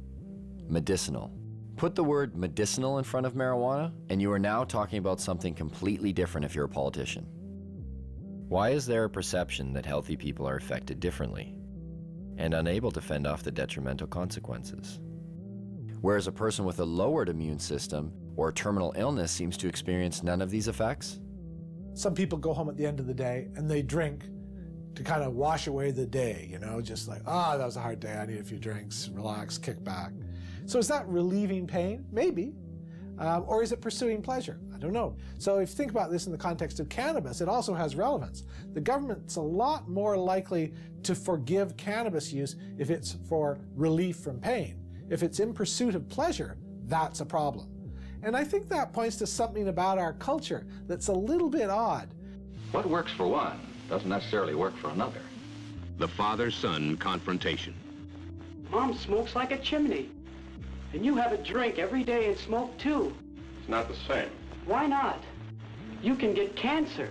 medicinal. Put the word medicinal in front of marijuana, and you are now talking about something completely different if you're a politician. Why is there a perception that healthy people are affected differently and unable to fend off the detrimental consequences, whereas a person with a lowered immune system or terminal illness seems to experience none of these effects?
Some people go home at the end of the day and they drink to kind of wash away the day, you know, just like, that was a hard day, I need a few drinks, relax, kick back. So is that relieving pain? Maybe. Or is it pursuing pleasure? I don't know. So if you think about this in the context of cannabis, it also has relevance. The government's a lot more likely to forgive cannabis use if it's for relief from pain. If it's in pursuit of pleasure, that's a problem. And I think that points to something about our culture that's a little bit odd.
What works for one doesn't necessarily work for another. The father-son confrontation.
Mom smokes like a chimney. And you have a drink every day and smoke too.
It's not the same.
Why not? You can get cancer.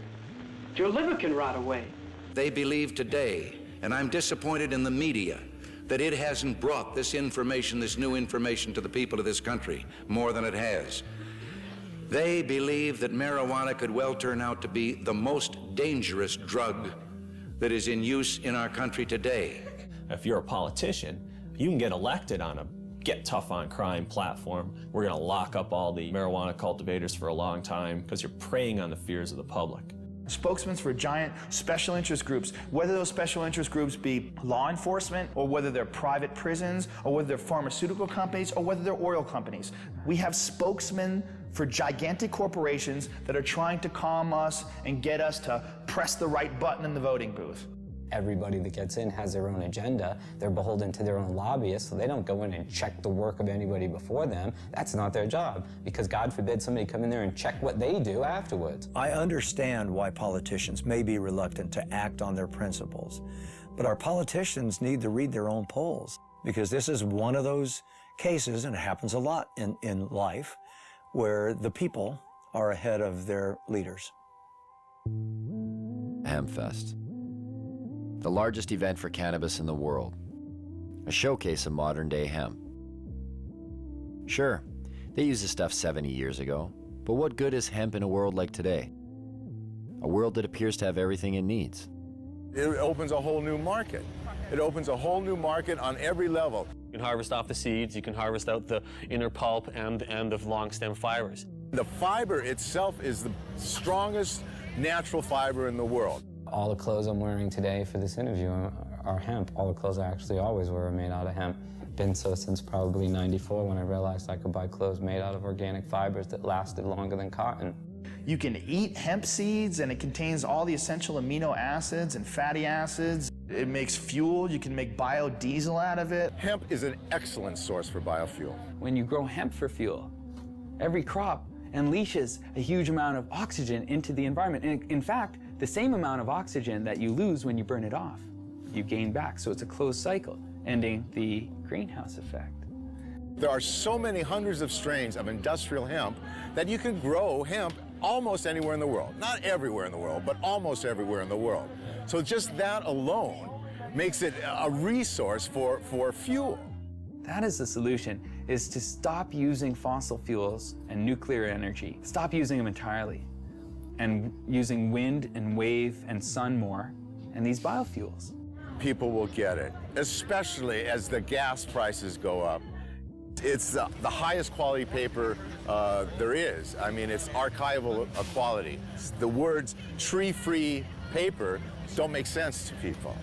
Your liver can rot away.
They believe today, and I'm disappointed in the media, that it hasn't brought this information, this new information to the people of this country more than it has. They believe that marijuana could well turn out to be the most dangerous drug that is in use in our country today.
If you're a politician, you can get elected on a Get Tough on Crime platform. We're going to lock up all the marijuana cultivators for a long time because you're preying on the fears of the public.
Spokesmen for giant special interest groups, whether those special interest groups be law enforcement, or whether they're private prisons, or whether they're pharmaceutical companies, or whether they're oil companies. We have spokesmen for gigantic corporations that are trying to calm us and get us to press the right button in the voting booth.
Everybody that gets in has their own agenda. They're beholden to their own lobbyists, so they don't go in and check the work of anybody before them. That's not their job, because God forbid somebody come in there and check what they do afterwards.
I understand why politicians may be reluctant to act on their principles, but our politicians need to read their own polls, because this is one of those cases, and it happens a lot in life, where the people are ahead of their leaders.
HempFest, the largest event for cannabis in the world, a showcase of modern-day hemp. Sure, they used this stuff 70 years ago, but what good is hemp in a world like today? A world that appears to have everything it needs.
It opens a whole new market. It opens a whole new market on every level.
You can harvest off the seeds, you can harvest out the inner pulp and the long stem fibers.
The fiber itself is the strongest natural fiber in the world.
All the clothes I'm wearing today for this interview are hemp. All the clothes I actually always wear are made out of hemp. Been so since probably '94, when I realized I could buy clothes made out of organic fibers that lasted longer than cotton.
You can eat hemp seeds, and it contains all the essential amino acids and fatty acids. It makes fuel. You can make biodiesel out of it.
Hemp is an excellent source for biofuel.
When you grow hemp for fuel, every crop unleashes a huge amount of oxygen into the environment. And in fact, the same amount of oxygen that you lose when you burn it off, you gain back. So it's a closed cycle, ending the greenhouse effect.
There are so many hundreds of strains of industrial hemp that you can grow hemp almost anywhere in the world. Not everywhere in the world, but almost everywhere in the world. So just that alone makes it a resource for fuel.
That is the solution, is to stop using fossil fuels and nuclear energy. Stop using them entirely, and using wind and wave and sun more, and these biofuels.
People will get it, especially as the gas prices go up. It's the highest quality paper there is. I mean, it's archival quality. The words tree-free paper don't make sense to people.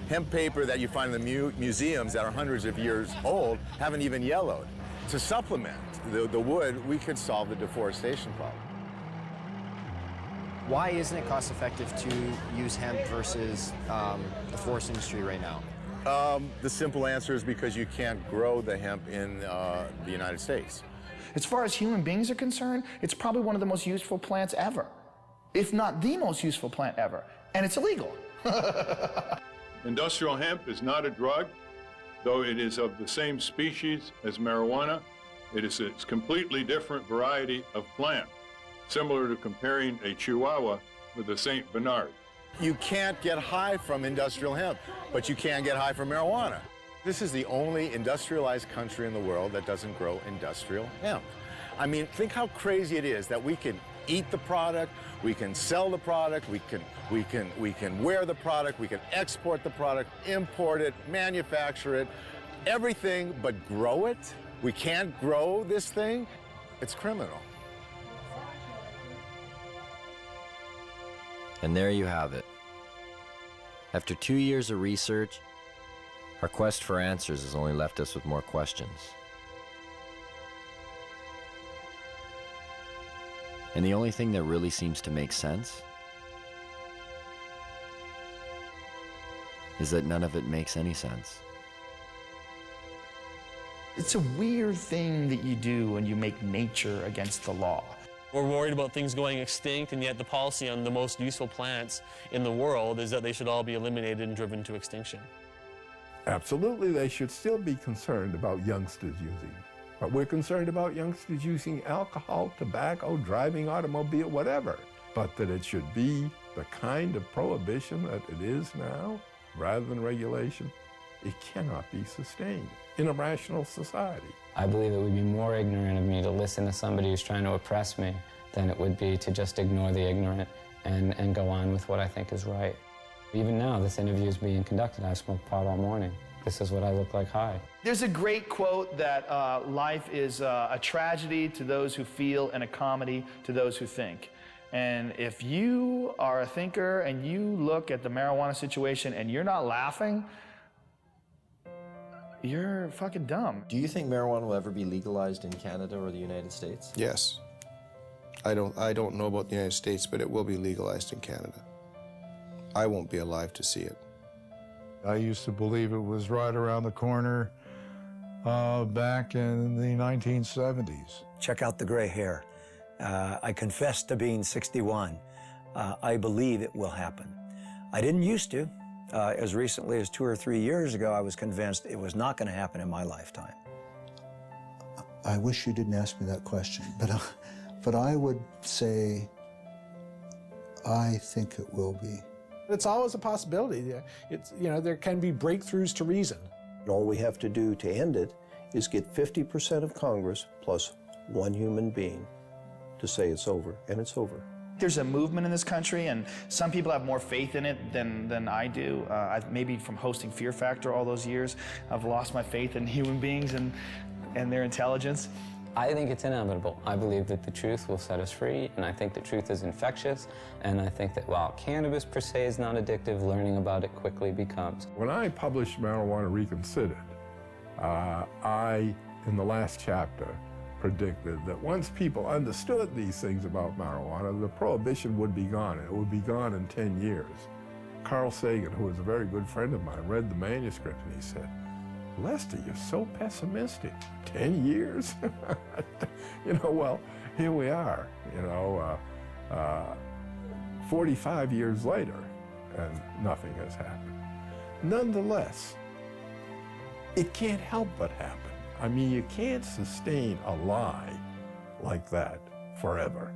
Hemp paper that you find in the museums that are hundreds of years old haven't even yellowed. To supplement the wood, we could solve the deforestation problem.
Why isn't it cost effective to use hemp versus the forest industry right now?
The simple answer is because you can't grow the hemp in the United States.
As far as human beings are concerned, it's probably one of the most useful plants ever, if not the most useful plant ever, and it's illegal.
Industrial hemp is not a drug, though it is of the same species as marijuana. It is a completely different variety of plant, similar to comparing a Chihuahua with a St. Bernard.
You can't get high from industrial hemp, but you can get high from marijuana. This is the only industrialized country in the world that doesn't grow industrial hemp. I mean, think how crazy it is that we can eat the product, we can sell the product, we can wear the product, we can export the product, import it, manufacture it, everything but grow it. We can't grow this thing. It's criminal.
And there you have it. After 2 years of research, our quest for answers has only left us with more questions. And the only thing that really seems to make sense is that none of it makes any sense.
It's a weird thing that you do when you make nature against the law.
We're worried about things going extinct, and yet the policy on the most useful plants in the world is that they should all be eliminated and driven to extinction.
Absolutely, they should still be concerned about youngsters using it. But we're concerned about youngsters using alcohol, tobacco, driving automobile, whatever. But that it should be the kind of prohibition that it is now, rather than regulation, it cannot be sustained in a rational society.
I believe it would be more ignorant of me to listen to somebody who's trying to oppress me than it would be to just ignore the ignorant and go on with what I think is right. Even now, this interview is being conducted. I've smoked pot all morning. This is what I look like high.
There's a great quote that life is a tragedy to those who feel and a comedy to those who think. And if you are a thinker and you look at the marijuana situation and you're not laughing, you're fucking dumb.
Do you think marijuana will ever be legalized in Canada or the United States?
Yes. I don't know about the United States, but it will be legalized in Canada. I won't be alive to see it.
I used to believe it was right around the corner back in the 1970s.
Check out the gray hair. I confess to being 61. I believe it will happen. I didn't used to. As recently as 2 or 3 years ago, I was convinced it was not going to happen in my lifetime.
I wish you didn't ask me that question, but I would say I think it will be.
It's always a possibility. It's, you know, there can be breakthroughs to reason.
All we have to do to end it is get 50% of Congress plus one human being to say it's over, and it's over.
There's a movement in this country, and some people have more faith in it than I do. Maybe from hosting Fear Factor all those years, I've lost my faith in human beings and their intelligence.
I think it's inevitable. I believe that the truth will set us free, and I think the truth is infectious, and I think that while cannabis per se is not addictive, learning about it quickly becomes.
When I published Marijuana Reconsidered, I, in the last chapter, predicted that once people understood these things about marijuana, the prohibition would be gone. It would be gone in 10 years. Carl Sagan, who was a very good friend of mine, read the manuscript and he said, "Lester, you're so pessimistic. 10 years?" You know, well, here we are, 45 years later, and nothing has happened. Nonetheless, it can't help but happen. I mean, you can't sustain a lie like that forever.